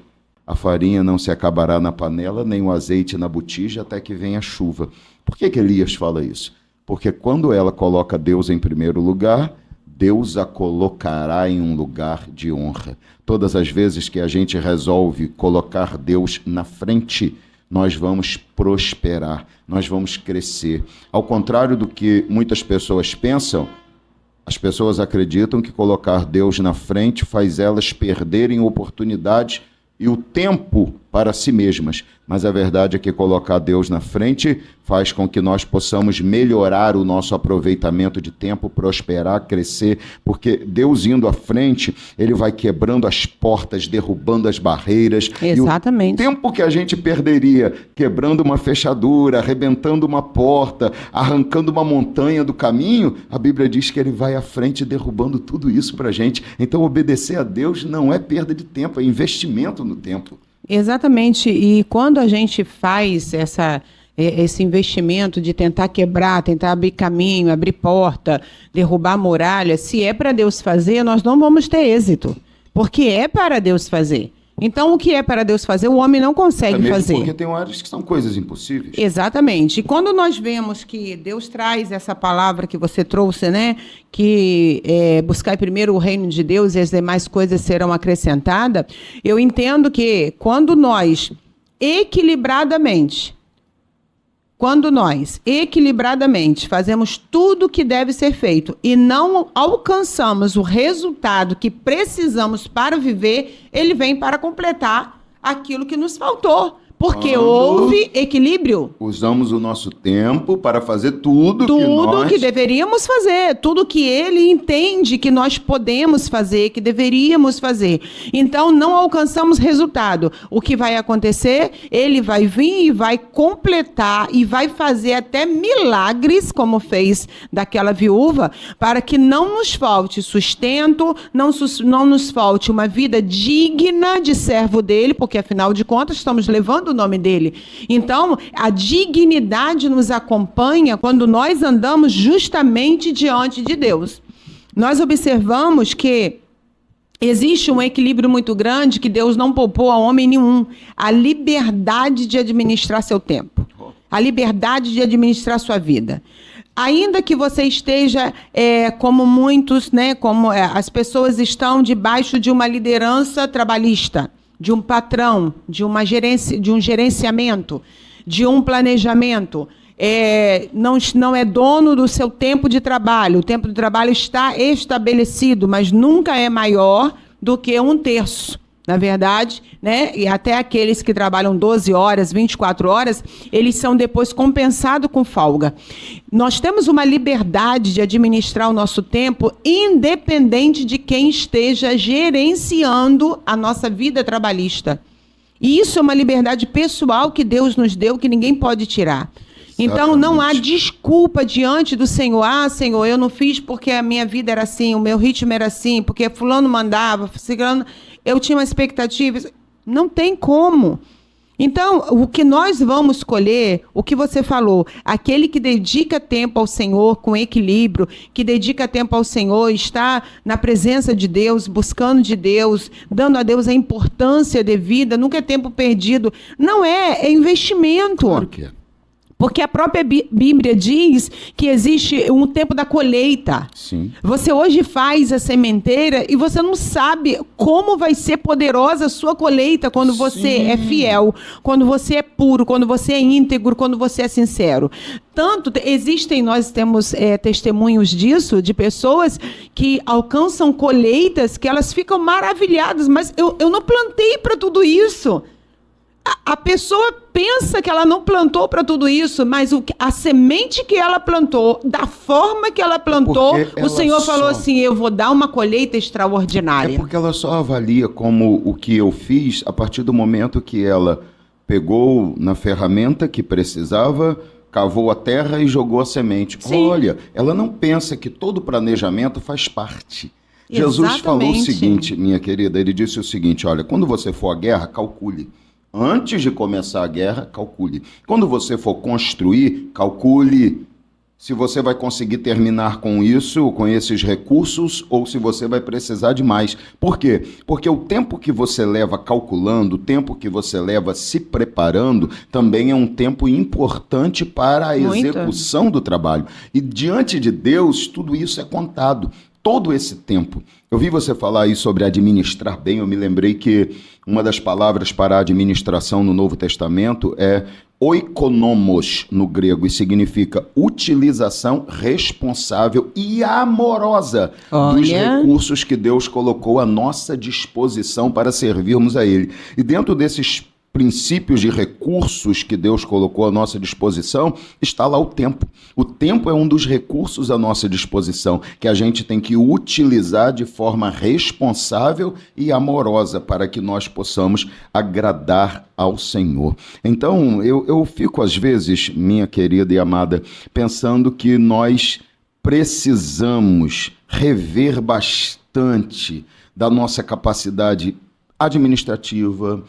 a farinha não se acabará na panela, nem o azeite na botija até que venha a chuva. Por que Elias fala isso? Porque quando ela coloca Deus em primeiro lugar, Deus a colocará em um lugar de honra. Todas as vezes que a gente resolve colocar Deus na frente, nós vamos prosperar, nós vamos crescer. Ao contrário do que muitas pessoas pensam, as pessoas acreditam que colocar Deus na frente faz elas perderem oportunidades e o tempo para si mesmas. Mas a verdade é que colocar Deus na frente faz com que nós possamos melhorar o nosso aproveitamento de tempo, prosperar, crescer, porque Deus indo à frente, Ele vai quebrando as portas, derrubando as barreiras. Exatamente. E o tempo que a gente perderia quebrando uma fechadura, arrebentando uma porta, arrancando uma montanha do caminho, a Bíblia diz que Ele vai à frente derrubando tudo isso para a gente. Então obedecer a Deus não é perda de tempo, é investimento no tempo. Exatamente, e quando a gente faz esse investimento de tentar quebrar, tentar abrir caminho, abrir porta, derrubar muralha, se é para Deus fazer, nós não vamos ter êxito, porque é para Deus fazer. Então, o que é para Deus fazer, o homem não consegue fazer. Porque tem horas que são coisas impossíveis. Exatamente. E quando nós vemos que Deus traz essa palavra que você trouxe, né? Que buscar primeiro o reino de Deus e as demais coisas serão acrescentadas, eu entendo que quando nós equilibradamente fazemos tudo o que deve ser feito e não alcançamos o resultado que precisamos para viver, ele vem para completar aquilo que nos faltou. Porque houve equilíbrio. Usamos o nosso tempo para fazer tudo que deveríamos fazer, tudo que ele entende que nós podemos fazer, que deveríamos fazer. Então, não alcançamos resultado. O que vai acontecer? Ele vai vir e vai completar e vai fazer até milagres, como fez daquela viúva, para que não nos falte sustento, não nos falte uma vida digna de servo dele, porque, afinal de contas, estamos levando o nome dele. Então, a dignidade nos acompanha quando nós andamos justamente diante de Deus. Nós observamos que existe um equilíbrio muito grande que Deus não poupou a homem nenhum. A liberdade de administrar seu tempo. A liberdade de administrar sua vida. Ainda que você esteja, como muitos, né, as pessoas estão debaixo de uma liderança trabalhista, de um patrão, de um gerenciamento, de um planejamento. Não é dono do seu tempo de trabalho. O tempo de trabalho está estabelecido, mas nunca é maior do que 1/3. Na verdade, né? E até aqueles que trabalham 12 horas, 24 horas, eles são depois compensados com folga. Nós temos uma liberdade de administrar o nosso tempo, independente de quem esteja gerenciando a nossa vida trabalhista. E isso é uma liberdade pessoal que Deus nos deu, que ninguém pode tirar. Então, não há desculpa diante do Senhor. Ah, Senhor, eu não fiz porque a minha vida era assim, o meu ritmo era assim, porque fulano mandava, ciclano, eu tinha uma expectativa. Não tem como. Então, o que nós vamos colher, o que você falou, aquele que dedica tempo ao Senhor com equilíbrio, que dedica tempo ao Senhor, está na presença de Deus, buscando de Deus, dando a Deus a importância devida, nunca é tempo perdido. Não é investimento. Claro que é. Porque a própria Bíblia diz que existe um tempo da colheita. Sim. Você hoje faz a sementeira e você não sabe como vai ser poderosa a sua colheita quando você é fiel, quando você é puro, quando você é íntegro, quando você é sincero. Nós temos testemunhos disso, de pessoas que alcançam colheitas que elas ficam maravilhadas, mas eu não plantei para tudo isso. A pessoa pensa que ela não plantou para tudo isso, mas a semente que ela plantou, da forma que ela plantou, o Senhor falou assim, eu vou dar uma colheita extraordinária. É porque ela só avalia como o que eu fiz a partir do momento que ela pegou na ferramenta que precisava, cavou a terra e jogou a semente. Sim. Olha, ela não pensa que todo planejamento faz parte. Jesus falou o seguinte, minha querida, ele disse o seguinte, olha, quando você for à guerra, calcule. Antes de começar a guerra, calcule. Quando você for construir, calcule se você vai conseguir terminar com isso, com esses recursos, ou se você vai precisar de mais. Por quê? Porque o tempo que você leva calculando, o tempo que você leva se preparando, também é um tempo importante para a execução do trabalho. E diante de Deus, tudo isso é contado. Todo esse tempo. Eu vi você falar aí sobre administrar bem, eu me lembrei que uma das palavras para a administração no Novo Testamento é oikonomos no grego, e significa utilização responsável e amorosa dos recursos que Deus colocou à nossa disposição para servirmos a Ele. E dentro desses princípios de recursos que Deus colocou à nossa disposição, está lá o tempo. O tempo é um dos recursos à nossa disposição, que a gente tem que utilizar de forma responsável e amorosa para que nós possamos agradar ao Senhor. Então, eu fico às vezes, minha querida e amada, pensando que nós precisamos rever bastante da nossa capacidade administrativa,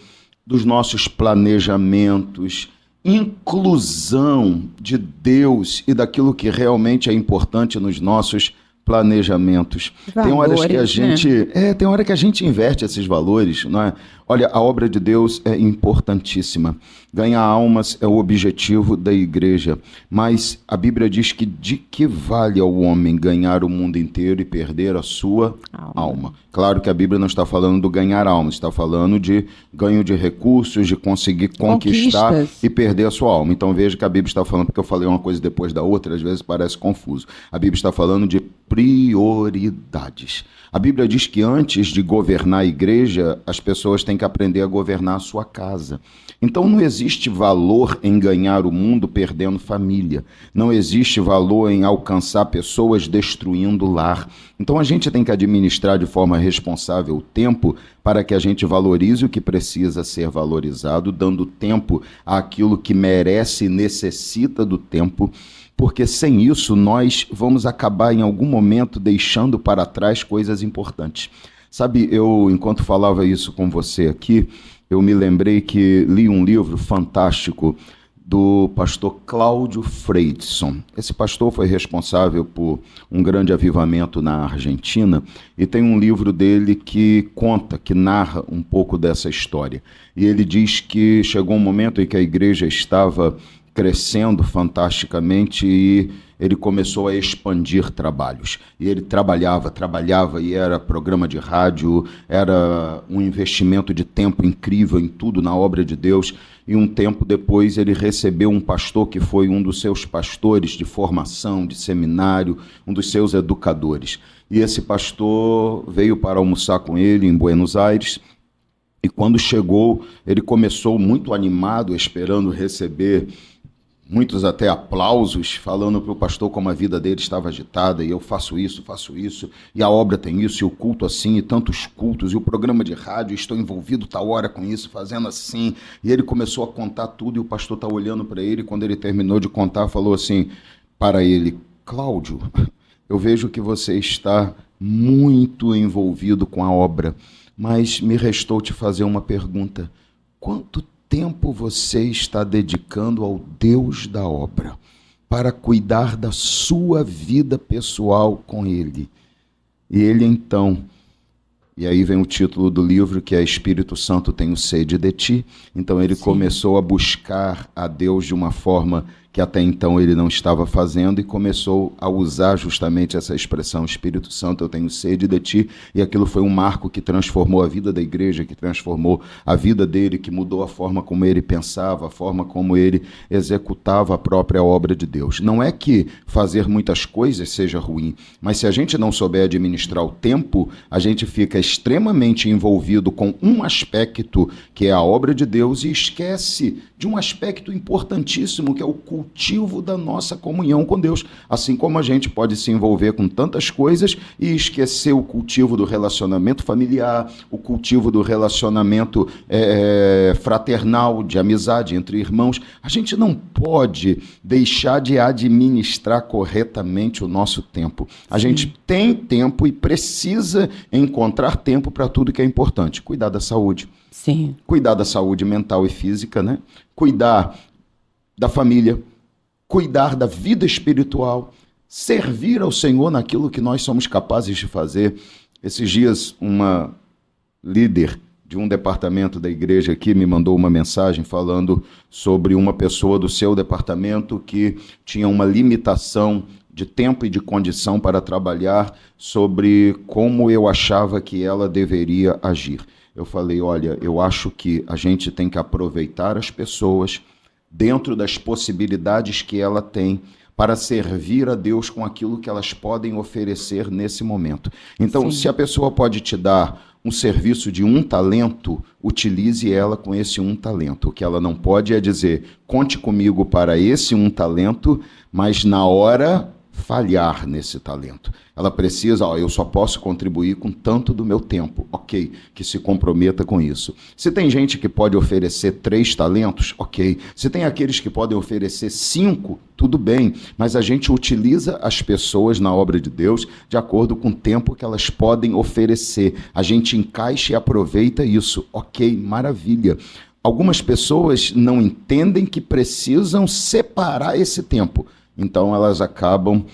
dos nossos planejamentos, inclusão de Deus e daquilo que realmente é importante nos nossos planejamentos. Valores, tem horas que a gente, tem hora que a gente inverte esses valores, não é? Olha, a obra de Deus é importantíssima. Ganhar almas é o objetivo da igreja, mas a Bíblia diz que de que vale ao homem ganhar o mundo inteiro e perder a sua alma? Claro que a Bíblia não está falando do ganhar alma, está falando de ganho de recursos, de conseguir conquistar e perder a sua alma. Então veja que a Bíblia está falando, porque eu falei uma coisa depois da outra, às vezes parece confuso. A Bíblia está falando de prioridades. A Bíblia diz que antes de governar a igreja, as pessoas têm que aprender a governar a sua casa. Então não existe valor em ganhar o mundo perdendo família. Não existe valor em alcançar pessoas destruindo o lar. Então a gente tem que administrar de forma responsável o tempo para que a gente valorize o que precisa ser valorizado, dando tempo àquilo que merece e necessita do tempo, porque sem isso nós vamos acabar em algum momento deixando para trás coisas importantes. Sabe, eu, enquanto falava isso com você aqui, eu me lembrei que li um livro fantástico do pastor Cláudio Freidson. Esse pastor foi responsável por um grande avivamento na Argentina e tem um livro dele que conta, que narra um pouco dessa história. E ele diz que chegou um momento em que a igreja estava crescendo fantasticamente e ele começou a expandir trabalhos. E ele trabalhava e era programa de rádio, era um investimento de tempo incrível em tudo, na obra de Deus. E um tempo depois ele recebeu um pastor que foi um dos seus pastores de formação, de seminário, um dos seus educadores. E esse pastor veio para almoçar com ele em Buenos Aires. E quando chegou, ele começou muito animado, esperando receber muitos até aplausos, falando para o pastor como a vida dele estava agitada, e eu faço isso, e a obra tem isso, e o culto assim, e tantos cultos, e o programa de rádio, estou envolvido tal hora com isso, fazendo assim. E ele começou a contar tudo, e o pastor está olhando para ele, e quando ele terminou de contar, falou assim para ele: Cláudio, eu vejo que você está muito envolvido com a obra, mas me restou te fazer uma pergunta. Quanto tempo você está dedicando ao Deus da obra para cuidar da sua vida pessoal com Ele? E Ele então, e aí vem o título do livro, que é Espírito Santo, tenho sede de ti. Então ele começou a buscar a Deus de uma forma que até então ele não estava fazendo, e começou a usar justamente essa expressão, Espírito Santo, eu tenho sede de ti, e aquilo foi um marco que transformou a vida da igreja, que transformou a vida dele, que mudou a forma como ele pensava, a forma como ele executava a própria obra de Deus. Não é que fazer muitas coisas seja ruim, mas se a gente não souber administrar o tempo, a gente fica extremamente envolvido com um aspecto, que é a obra de Deus, e esquece de um aspecto importantíssimo, que é o cultivo da nossa comunhão com Deus. Assim como a gente pode se envolver com tantas coisas e esquecer o cultivo do relacionamento familiar, o cultivo do relacionamento fraternal, de amizade entre irmãos. A gente não pode deixar de administrar corretamente o nosso tempo. A gente tem tempo e precisa encontrar tempo para tudo que é importante. Cuidar da saúde. Sim. Cuidar da saúde mental e física, né? Cuidar da família, cuidar da vida espiritual, servir ao Senhor naquilo que nós somos capazes de fazer. Esses dias, uma líder de um departamento da igreja aqui me mandou uma mensagem falando sobre uma pessoa do seu departamento que tinha uma limitação de tempo e de condição para trabalhar, sobre como eu achava que ela deveria agir. Eu falei, olha, eu acho que a gente tem que aproveitar as pessoas dentro das possibilidades que ela tem para servir a Deus com aquilo que elas podem oferecer nesse momento. Então, se a pessoa pode te dar um serviço de um talento, utilize ela com esse um talento. O que ela não pode é dizer, conte comigo para esse um talento, mas na hora falhar nesse talento. Ela precisa, eu só posso contribuir com tanto do meu tempo. Ok, que se comprometa com isso. Se tem gente que pode oferecer 3 talentos, ok. Se tem aqueles que podem oferecer 5, tudo bem. Mas a gente utiliza as pessoas na obra de Deus de acordo com o tempo que elas podem oferecer. A gente encaixa e aproveita isso. Ok, maravilha. Algumas pessoas não entendem que precisam separar esse tempo. Então elas acabam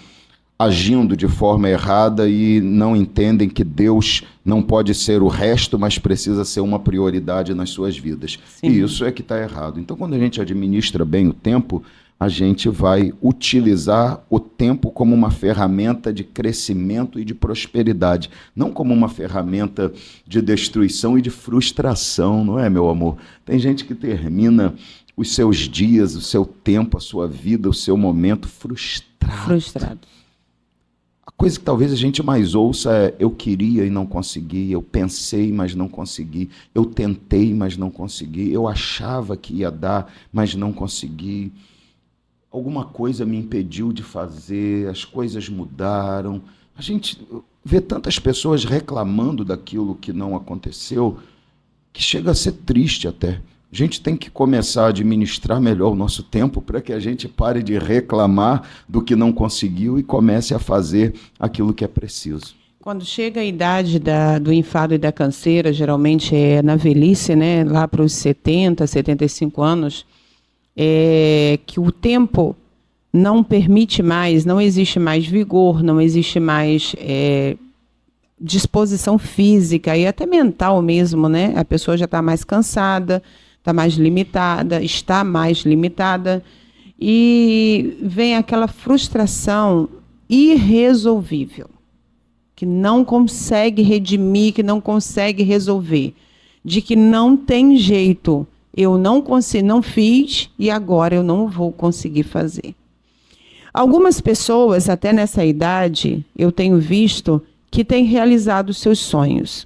agindo de forma errada e não entendem que Deus não pode ser o resto, mas precisa ser uma prioridade nas suas vidas. Sim. E isso é que está errado. Então, quando a gente administra bem o tempo, a gente vai utilizar o tempo como uma ferramenta de crescimento e de prosperidade, não como uma ferramenta de destruição e de frustração, não é, meu amor? Tem gente que termina os seus dias, o seu tempo, a sua vida, o seu momento frustrado. A coisa que talvez a gente mais ouça é, eu queria e não consegui, eu pensei, mas não consegui, eu tentei, mas não consegui, eu achava que ia dar, mas não consegui. Alguma coisa me impediu de fazer, as coisas mudaram. A gente vê tantas pessoas reclamando daquilo que não aconteceu, que chega a ser triste até. A gente tem que começar a administrar melhor o nosso tempo para que a gente pare de reclamar do que não conseguiu e comece a fazer aquilo que é preciso. Quando chega a idade do enfado e da canseira, geralmente é na velhice, né, lá para os 70, 75 anos, que o tempo não permite mais, não existe mais vigor, não existe mais disposição física e até mental mesmo, né? A pessoa já está mais cansada, está mais limitada, e vem aquela frustração irresolvível, que não consegue redimir, que não consegue resolver, de que não tem jeito, eu não fiz e agora eu não vou conseguir fazer. Algumas pessoas, até nessa idade, eu tenho visto que têm realizado seus sonhos.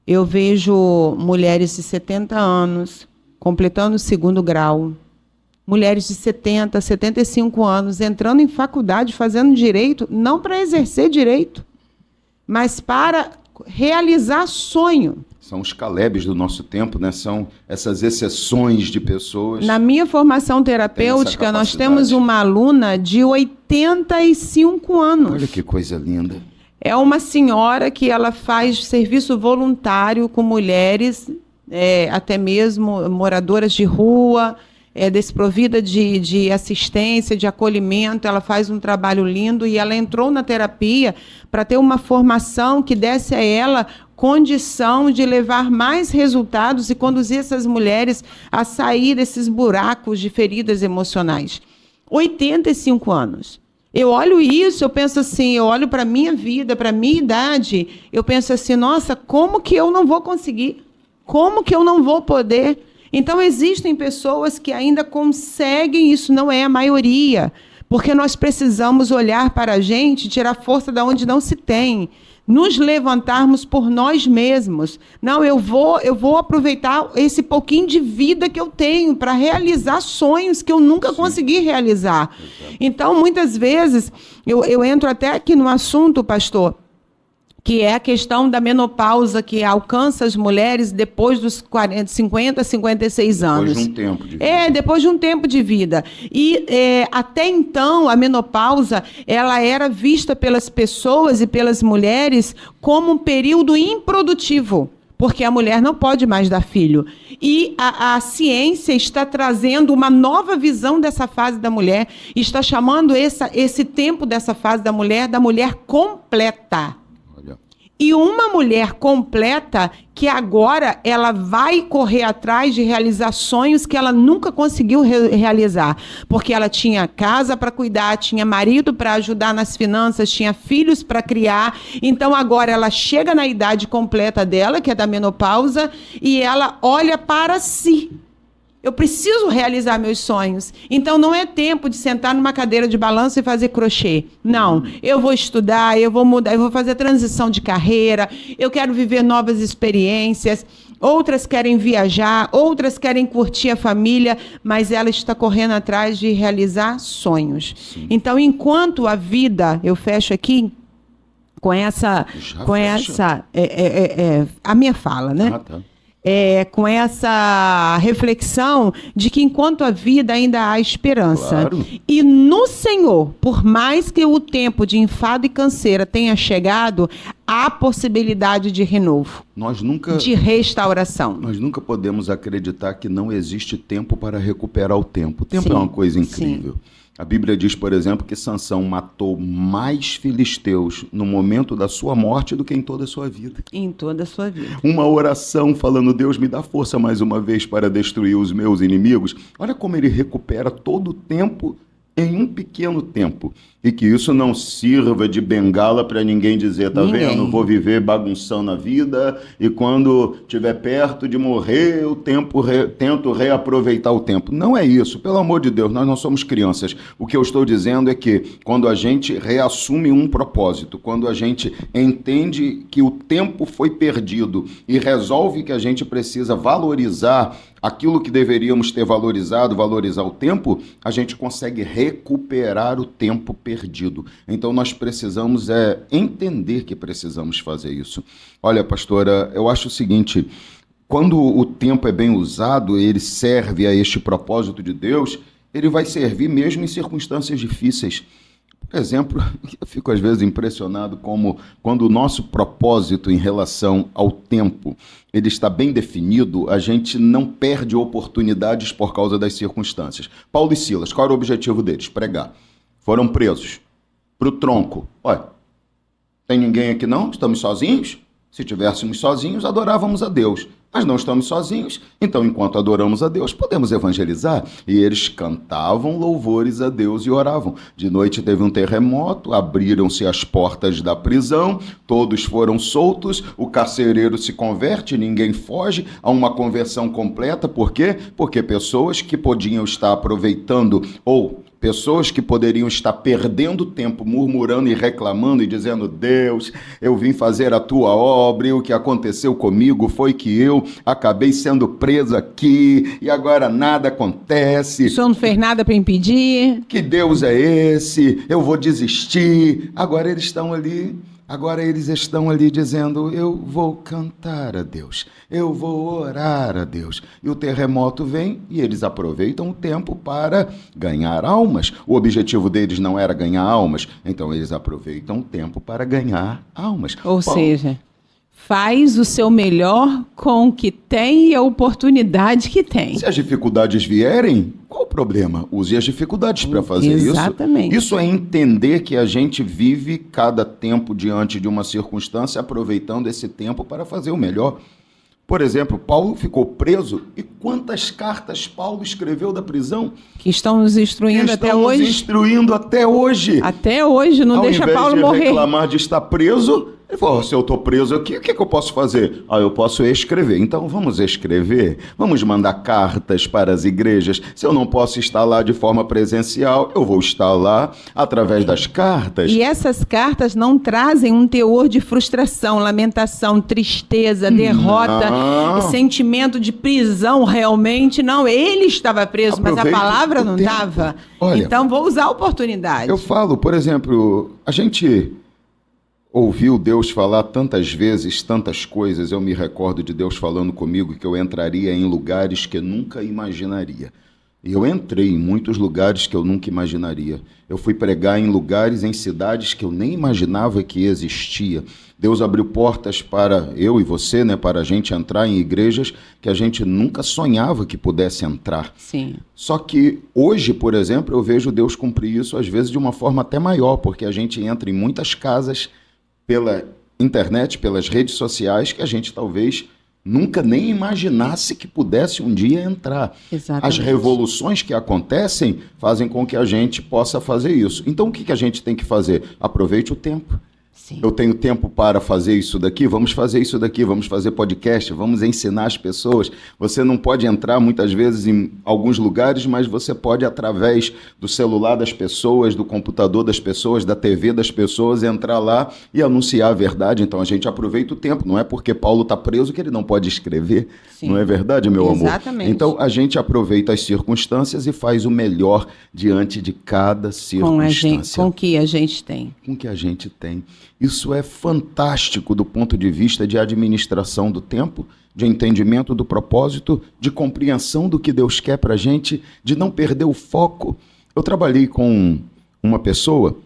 Eu vejo mulheres de 70 anos, completando o 2º grau, mulheres de 70, 75 anos, entrando em faculdade, fazendo direito, não para exercer direito, mas para realizar sonho. São os Calebes do nosso tempo, né? São essas exceções de pessoas. Na minha formação terapêutica, nós temos uma aluna de 85 anos. Olha que coisa linda. É uma senhora que ela faz serviço voluntário com mulheres até mesmo moradoras de rua, desprovida de assistência, de acolhimento. Ela faz um trabalho lindo e ela entrou na terapia para ter uma formação que desse a ela condição de levar mais resultados e conduzir essas mulheres a sair desses buracos de feridas emocionais. 85 anos. Eu olho isso, eu penso assim, eu olho para a minha vida, para a minha idade, eu penso assim, nossa, como que eu não vou conseguir? Como que eu não vou poder? Então, existem pessoas que ainda conseguem, isso não é a maioria, porque nós precisamos olhar para a gente, tirar força de onde não se tem, nos levantarmos por nós mesmos. Não, eu vou aproveitar esse pouquinho de vida que eu tenho para realizar sonhos que eu nunca consegui realizar. Exato. Então, muitas vezes, eu entro até aqui no assunto, pastor, que é a questão da menopausa, que alcança as mulheres depois dos 50, 56 anos. Depois de um tempo de vida. Depois de um tempo de vida. E até então, a menopausa, ela era vista pelas pessoas e pelas mulheres como um período improdutivo, porque a mulher não pode mais dar filho. E a ciência está trazendo uma nova visão dessa fase da mulher, está chamando esse tempo dessa fase da mulher completa. E uma mulher completa que agora ela vai correr atrás de realizar sonhos que ela nunca conseguiu realizar. Porque ela tinha casa para cuidar, tinha marido para ajudar nas finanças, tinha filhos para criar. Então agora ela chega na idade completa dela, que é da menopausa, e ela olha para si. Eu preciso realizar meus sonhos. Então, não é tempo de sentar numa cadeira de balanço e fazer crochê. Não. Eu vou estudar, eu vou mudar, eu vou fazer transição de carreira, eu quero viver novas experiências. Outras querem viajar, outras querem curtir a família, mas ela está correndo atrás de realizar sonhos. Sim. Então, enquanto a vida, eu fecho aqui com essa a minha fala, né? Ah, tá. Com essa reflexão de que enquanto a vida ainda há esperança. Claro. E no Senhor, por mais que o tempo de enfado e canseira tenha chegado, há possibilidade de renovo, de restauração. Nós nunca podemos acreditar que não existe tempo para recuperar o tempo. O tempo é uma coisa incrível. Sim. A Bíblia diz, por exemplo, que Sansão matou mais filisteus no momento da sua morte do que em toda a sua vida. Em toda a sua vida. Uma oração falando, Deus, me dá força mais uma vez para destruir os meus inimigos. Olha como ele recupera todo o tempo em um pequeno tempo. E que isso não sirva de bengala para ninguém dizer, tá vendo? Vou viver bagunçando a vida e quando estiver perto de morrer, eu tento reaproveitar o tempo. Não é isso, pelo amor de Deus, nós não somos crianças. O que eu estou dizendo é que quando a gente reassume um propósito, quando a gente entende que o tempo foi perdido e resolve que a gente precisa valorizar aquilo que deveríamos ter valorizado, valorizar o tempo, a gente consegue recuperar o tempo perdido. Então nós precisamos entender que precisamos fazer isso. Olha, pastora, eu acho o seguinte, quando o tempo é bem usado, ele serve a este propósito de Deus, ele vai servir mesmo em circunstâncias difíceis. Por exemplo, eu fico às vezes impressionado como quando o nosso propósito em relação ao tempo ele está bem definido, a gente não perde oportunidades por causa das circunstâncias. Paulo e Silas, qual era o objetivo deles? Pregar. Foram presos para o tronco. Olha, tem ninguém aqui não? Estamos sozinhos? Se estivéssemos sozinhos, adorávamos a Deus. Mas não estamos sozinhos, então enquanto adoramos a Deus, podemos evangelizar. E eles cantavam louvores a Deus e oravam. De noite teve um terremoto, abriram-se as portas da prisão, todos foram soltos, o carcereiro se converte, ninguém foge, há uma conversão completa. Por quê? Porque pessoas que podiam estar aproveitando ou pessoas que poderiam estar perdendo tempo murmurando e reclamando e dizendo, Deus, eu vim fazer a tua obra e o que aconteceu comigo foi que eu acabei sendo preso aqui e agora nada acontece. O senhor não fez nada para impedir. Que Deus é esse? Eu vou desistir. Agora eles estão ali dizendo, eu vou cantar a Deus, eu vou orar a Deus. E o terremoto vem e eles aproveitam o tempo para ganhar almas. O objetivo deles não era ganhar almas, então eles aproveitam o tempo para ganhar almas. Ou seja, Faz o seu melhor com o que tem e a oportunidade que tem. Se as dificuldades vierem, qual o problema? Use as dificuldades para fazer isso. Exatamente. Isso é entender que a gente vive cada tempo diante de uma circunstância, aproveitando esse tempo para fazer o melhor. Por exemplo, Paulo ficou preso e quantas cartas Paulo escreveu da prisão? Que estão nos instruindo até hoje. Instruindo até hoje. Até hoje, não deixa Paulo morrer. Ao invés de reclamar de estar preso, ele falou, se eu estou preso aqui, o que eu posso fazer? Eu posso escrever. Então vamos escrever, vamos mandar cartas para as igrejas. Se eu não posso estar lá de forma presencial, eu vou estar lá através das cartas. E essas cartas não trazem um teor de frustração, lamentação, tristeza, derrota, sentimento de prisão realmente. Não, ele estava preso, mas a palavra não estava. Então vou usar a oportunidade. Eu falo, por exemplo, a gente ouviu Deus falar tantas vezes, tantas coisas. Eu me recordo de Deus falando comigo que eu entraria em lugares que eu nunca imaginaria. E eu entrei em muitos lugares que eu nunca imaginaria. Eu fui pregar em lugares, em cidades que eu nem imaginava que existia. Deus abriu portas para eu e você, né, para a gente entrar em igrejas que a gente nunca sonhava que pudesse entrar. Sim. Só que hoje, por exemplo, eu vejo Deus cumprir isso às vezes de uma forma até maior, porque a gente entra em muitas casas pela internet, pelas redes sociais, que a gente talvez nunca nem imaginasse que pudesse um dia entrar. Exatamente. As revoluções que acontecem fazem com que a gente possa fazer isso. Então, o que a gente tem que fazer? Aproveite o tempo. Sim. Eu tenho tempo para fazer isso daqui, vamos fazer isso daqui, vamos fazer podcast, vamos ensinar as pessoas. Você não pode entrar muitas vezes em alguns lugares, mas você pode, através do celular das pessoas, do computador das pessoas, da TV das pessoas, entrar lá e anunciar a verdade. Então a gente aproveita o tempo, não é porque Paulo está preso que ele não pode escrever. Sim. Não é verdade, meu amor? Exatamente. Então a gente aproveita as circunstâncias e faz o melhor diante de cada circunstância. Com o que a gente tem. Com o que a gente tem. Isso é fantástico do ponto de vista de administração do tempo, de entendimento do propósito, de compreensão do que Deus quer para a gente, de não perder o foco. Eu trabalhei com uma pessoa,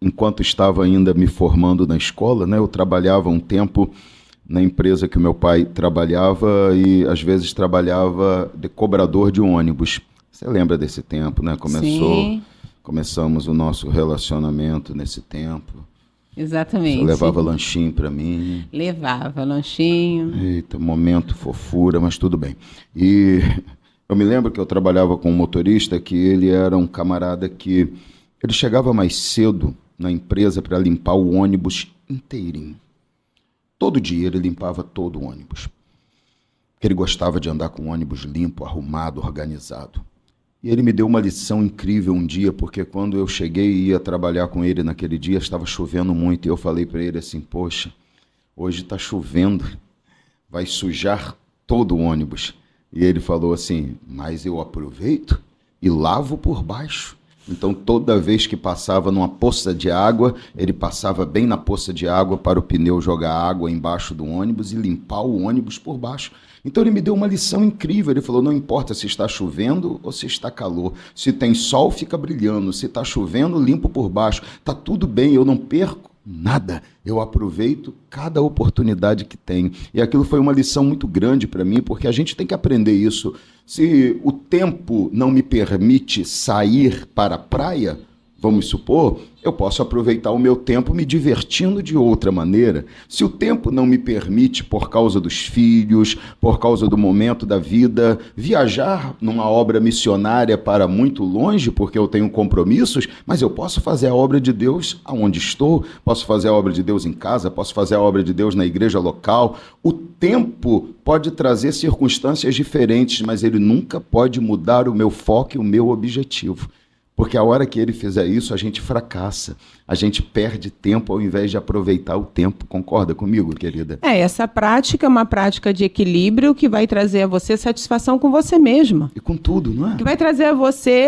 enquanto estava ainda me formando na escola, né? Eu trabalhava um tempo na empresa que o meu pai trabalhava e às vezes trabalhava de cobrador de ônibus. Você lembra desse tempo, né? Sim. Começamos o nosso relacionamento nesse tempo. Exatamente. Você levava lanchinho para mim. Levava lanchinho. Eita, momento fofura, mas tudo bem. E eu me lembro que eu trabalhava com um motorista que ele era um camarada que ele chegava mais cedo na empresa para limpar o ônibus inteirinho. Todo dia ele limpava todo o ônibus. Porque ele gostava de andar com o ônibus limpo, arrumado, organizado. E ele me deu uma lição incrível um dia, porque quando eu cheguei e ia trabalhar com ele naquele dia, estava chovendo muito, e eu falei para ele assim, poxa, hoje está chovendo, vai sujar todo o ônibus. E ele falou assim, mas eu aproveito e lavo por baixo. Então, toda vez que passava numa poça de água, ele passava bem na poça de água para o pneu jogar água embaixo do ônibus e limpar o ônibus por baixo. Então, ele me deu uma lição incrível. Ele falou, não importa se está chovendo ou se está calor. Se tem sol, fica brilhando. Se está chovendo, limpo por baixo. Está tudo bem, eu não perco nada. Eu aproveito cada oportunidade que tenho. E aquilo foi uma lição muito grande para mim, porque a gente tem que aprender isso. Se o tempo não me permite sair para a praia, vamos supor, eu posso aproveitar o meu tempo me divertindo de outra maneira. Se o tempo não me permite, por causa dos filhos, por causa do momento da vida, viajar numa obra missionária para muito longe, porque eu tenho compromissos, mas eu posso fazer a obra de Deus aonde estou, posso fazer a obra de Deus em casa, posso fazer a obra de Deus na igreja local. O tempo pode trazer circunstâncias diferentes, mas ele nunca pode mudar o meu foco e o meu objetivo. Porque a hora que ele fizer isso, a gente fracassa. A gente perde tempo ao invés de aproveitar o tempo. Concorda comigo, querida? Essa prática é uma prática de equilíbrio que vai trazer a você satisfação com você mesma. E com tudo, não é? Que vai trazer a você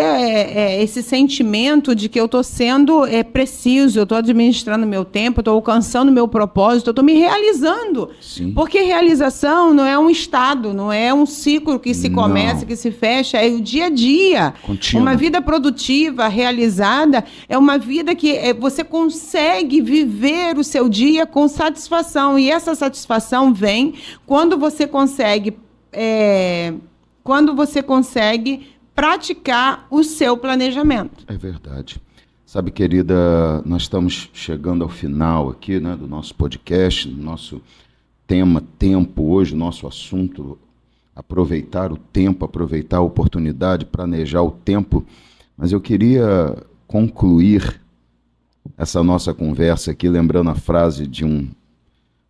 esse sentimento de que eu estou sendo preciso, eu estou administrando meu tempo, estou alcançando meu propósito, eu estou me realizando. Sim. Porque realização não é um estado, não é um ciclo que se começa, que se fecha, é o dia a dia. Contínuo. Uma vida produtiva, produtiva, realizada, é uma vida que você consegue viver o seu dia com satisfação. E essa satisfação vem quando você consegue praticar o seu planejamento. É verdade. Sabe, querida, nós estamos chegando ao final aqui, né, do nosso podcast, do nosso tema tempo hoje, nosso assunto, aproveitar o tempo, aproveitar a oportunidade, planejar o tempo. Mas eu queria concluir essa nossa conversa aqui lembrando a frase de um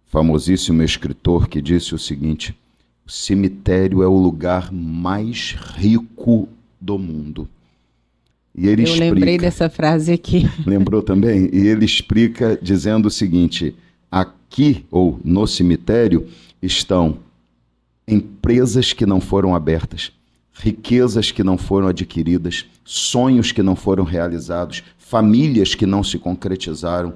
famosíssimo escritor que disse o seguinte: o cemitério é o lugar mais rico do mundo. E ele explica, lembrei dessa frase aqui. Lembrou também? E ele explica dizendo o seguinte: aqui, ou no cemitério, estão empresas que não foram abertas, riquezas que não foram adquiridas, sonhos que não foram realizados, famílias que não se concretizaram,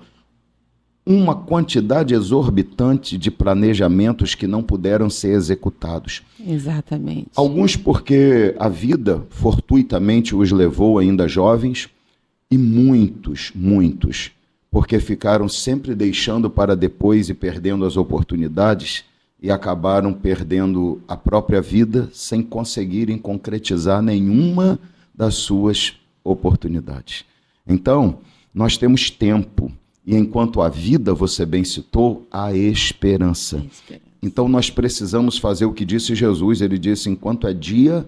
uma quantidade exorbitante de planejamentos que não puderam ser executados. Exatamente. Alguns porque a vida fortuitamente os levou ainda jovens, e muitos porque ficaram sempre deixando para depois e perdendo as oportunidades e acabaram perdendo a própria vida sem conseguirem concretizar nenhuma das suas oportunidades. Então, nós temos tempo. E enquanto a vida, você bem citou, há esperança. Então nós precisamos fazer o que disse Jesus. Ele disse: enquanto é dia,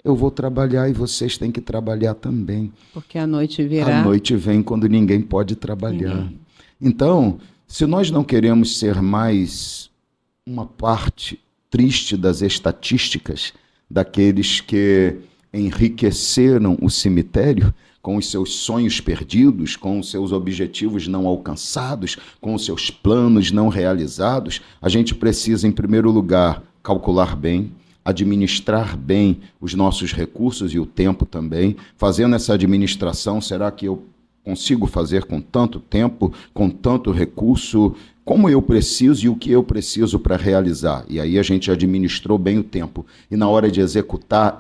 eu vou trabalhar e vocês têm que trabalhar também. Porque a noite virá. A noite vem quando ninguém pode trabalhar. Então, se nós não queremos ser mais uma parte triste das estatísticas daqueles que enriqueceram o cemitério, com os seus sonhos perdidos, com os seus objetivos não alcançados, com os seus planos não realizados, a gente precisa, em primeiro lugar, calcular bem, administrar bem os nossos recursos e o tempo também. Fazendo essa administração, será que eu consigo fazer com tanto tempo, com tanto recurso, como eu preciso e o que eu preciso para realizar? E aí a gente administrou bem o tempo. E na hora de executar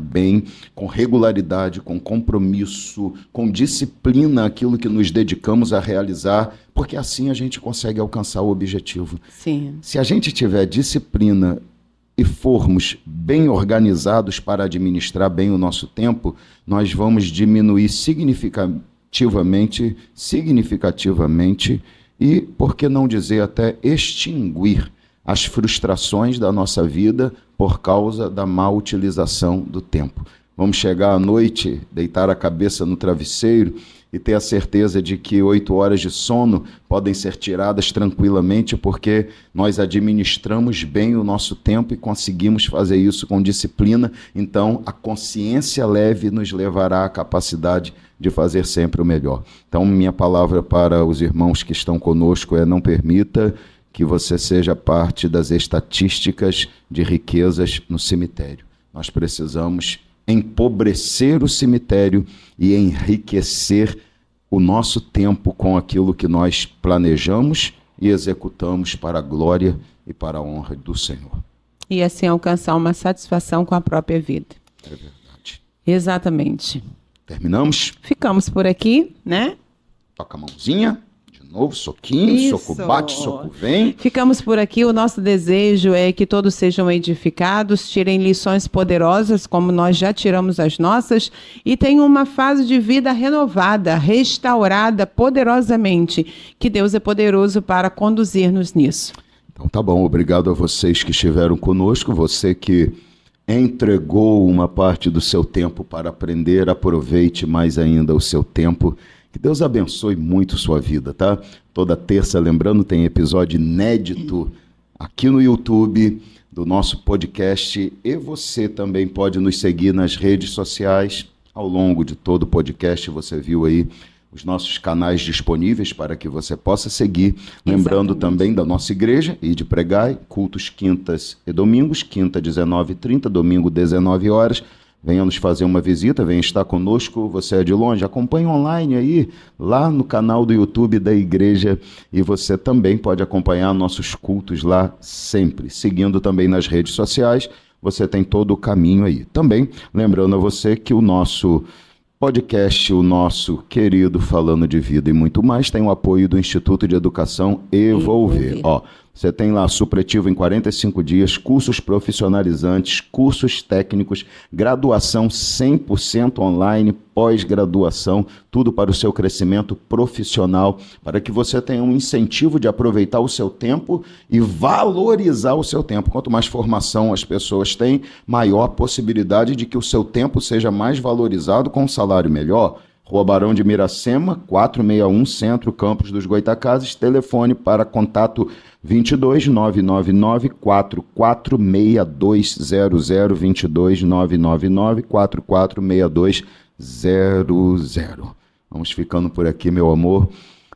bem, com regularidade, com compromisso, com disciplina, aquilo que nos dedicamos a realizar, porque assim a gente consegue alcançar o objetivo. Sim. Se a gente tiver disciplina e formos bem organizados para administrar bem o nosso tempo, nós vamos diminuir significativamente e, por que não dizer, até extinguir as frustrações da nossa vida por causa da má utilização do tempo. Vamos chegar à noite, deitar a cabeça no travesseiro e ter a certeza de que 8 horas de sono podem ser tiradas tranquilamente porque nós administramos bem o nosso tempo e conseguimos fazer isso com disciplina. Então, a consciência leve nos levará à capacidade de fazer sempre o melhor. Então, minha palavra para os irmãos que estão conosco é: não permita que você seja parte das estatísticas de riquezas no cemitério. Nós precisamos empobrecer o cemitério e enriquecer o nosso tempo com aquilo que nós planejamos e executamos para a glória e para a honra do Senhor. E assim alcançar uma satisfação com a própria vida. É verdade. Exatamente. Terminamos? Ficamos por aqui, né? Toca a mãozinha. De novo, soquinho, Isso. soco bate, soco vem. Ficamos por aqui. O nosso desejo é que todos sejam edificados, tirem lições poderosas, como nós já tiramos as nossas, e tenham uma fase de vida renovada, restaurada poderosamente, que Deus é poderoso para conduzir-nos nisso. Então tá bom, obrigado a vocês que estiveram conosco, você que entregou uma parte do seu tempo para aprender, aproveite mais ainda o seu tempo. Que Deus abençoe muito sua vida, tá? Toda terça, lembrando, tem episódio inédito aqui no YouTube do nosso podcast, e você também pode nos seguir nas redes sociais. Ao longo de todo o podcast, você viu aí os nossos canais disponíveis para que você possa seguir. Lembrando também da nossa igreja, Ide Pregai, cultos quintas e domingos, quinta 19h30, domingo 19 horas. Venha nos fazer uma visita, venha estar conosco, você é de longe, acompanhe online aí, lá no canal do YouTube da igreja, e você também pode acompanhar nossos cultos lá sempre, seguindo também nas redes sociais, você tem todo o caminho aí. Também, lembrando a você que o nosso podcast, o nosso querido Falando de Vida e muito mais, tem o apoio do Instituto de Educação Evolver. Ó, você tem lá supletivo em 45 dias, cursos profissionalizantes, cursos técnicos, graduação 100% online, pós-graduação, tudo para o seu crescimento profissional, para que você tenha um incentivo de aproveitar o seu tempo e valorizar o seu tempo. Quanto mais formação as pessoas têm, maior a possibilidade de que o seu tempo seja mais valorizado com um salário melhor. Rua Barão de Miracema, 461, Centro, Campos dos Goitacazes. Telefone para contato 22 999 446200, 22 999 446200. Vamos ficando por aqui, meu amor.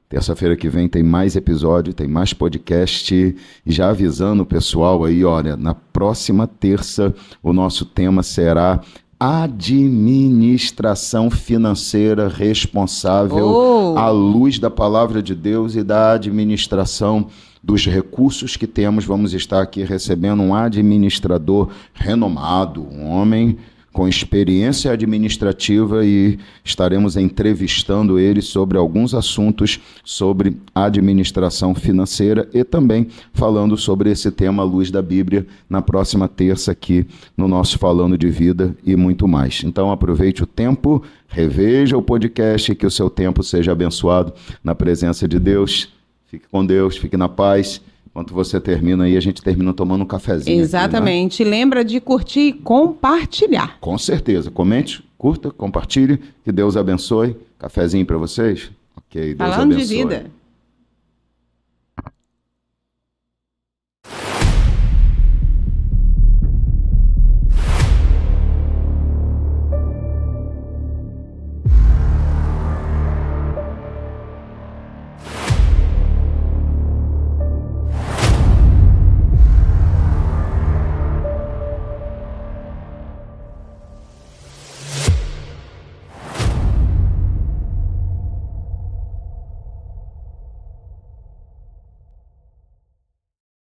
Terça-feira que vem tem mais episódio, tem mais podcast. E já avisando o pessoal aí, olha, na próxima terça o nosso tema será administração financeira responsável à luz da palavra de Deus e da administração dos recursos que temos. Vamos estar aqui recebendo um administrador renomado, um homem com experiência administrativa, e estaremos entrevistando ele sobre alguns assuntos sobre administração financeira e também falando sobre esse tema à luz da Bíblia na próxima terça aqui no nosso Falando de Vida e muito mais. Então aproveite o tempo, reveja o podcast, que o seu tempo seja abençoado na presença de Deus. Fique com Deus, fique na paz. Enquanto você termina aí, a gente termina tomando um cafezinho. Exatamente. Aqui, né? Lembra de curtir e compartilhar. Com certeza. Comente, curta, compartilhe. Que Deus abençoe. Cafezinho para vocês? Ok, Deus Falando abençoe. de Vida.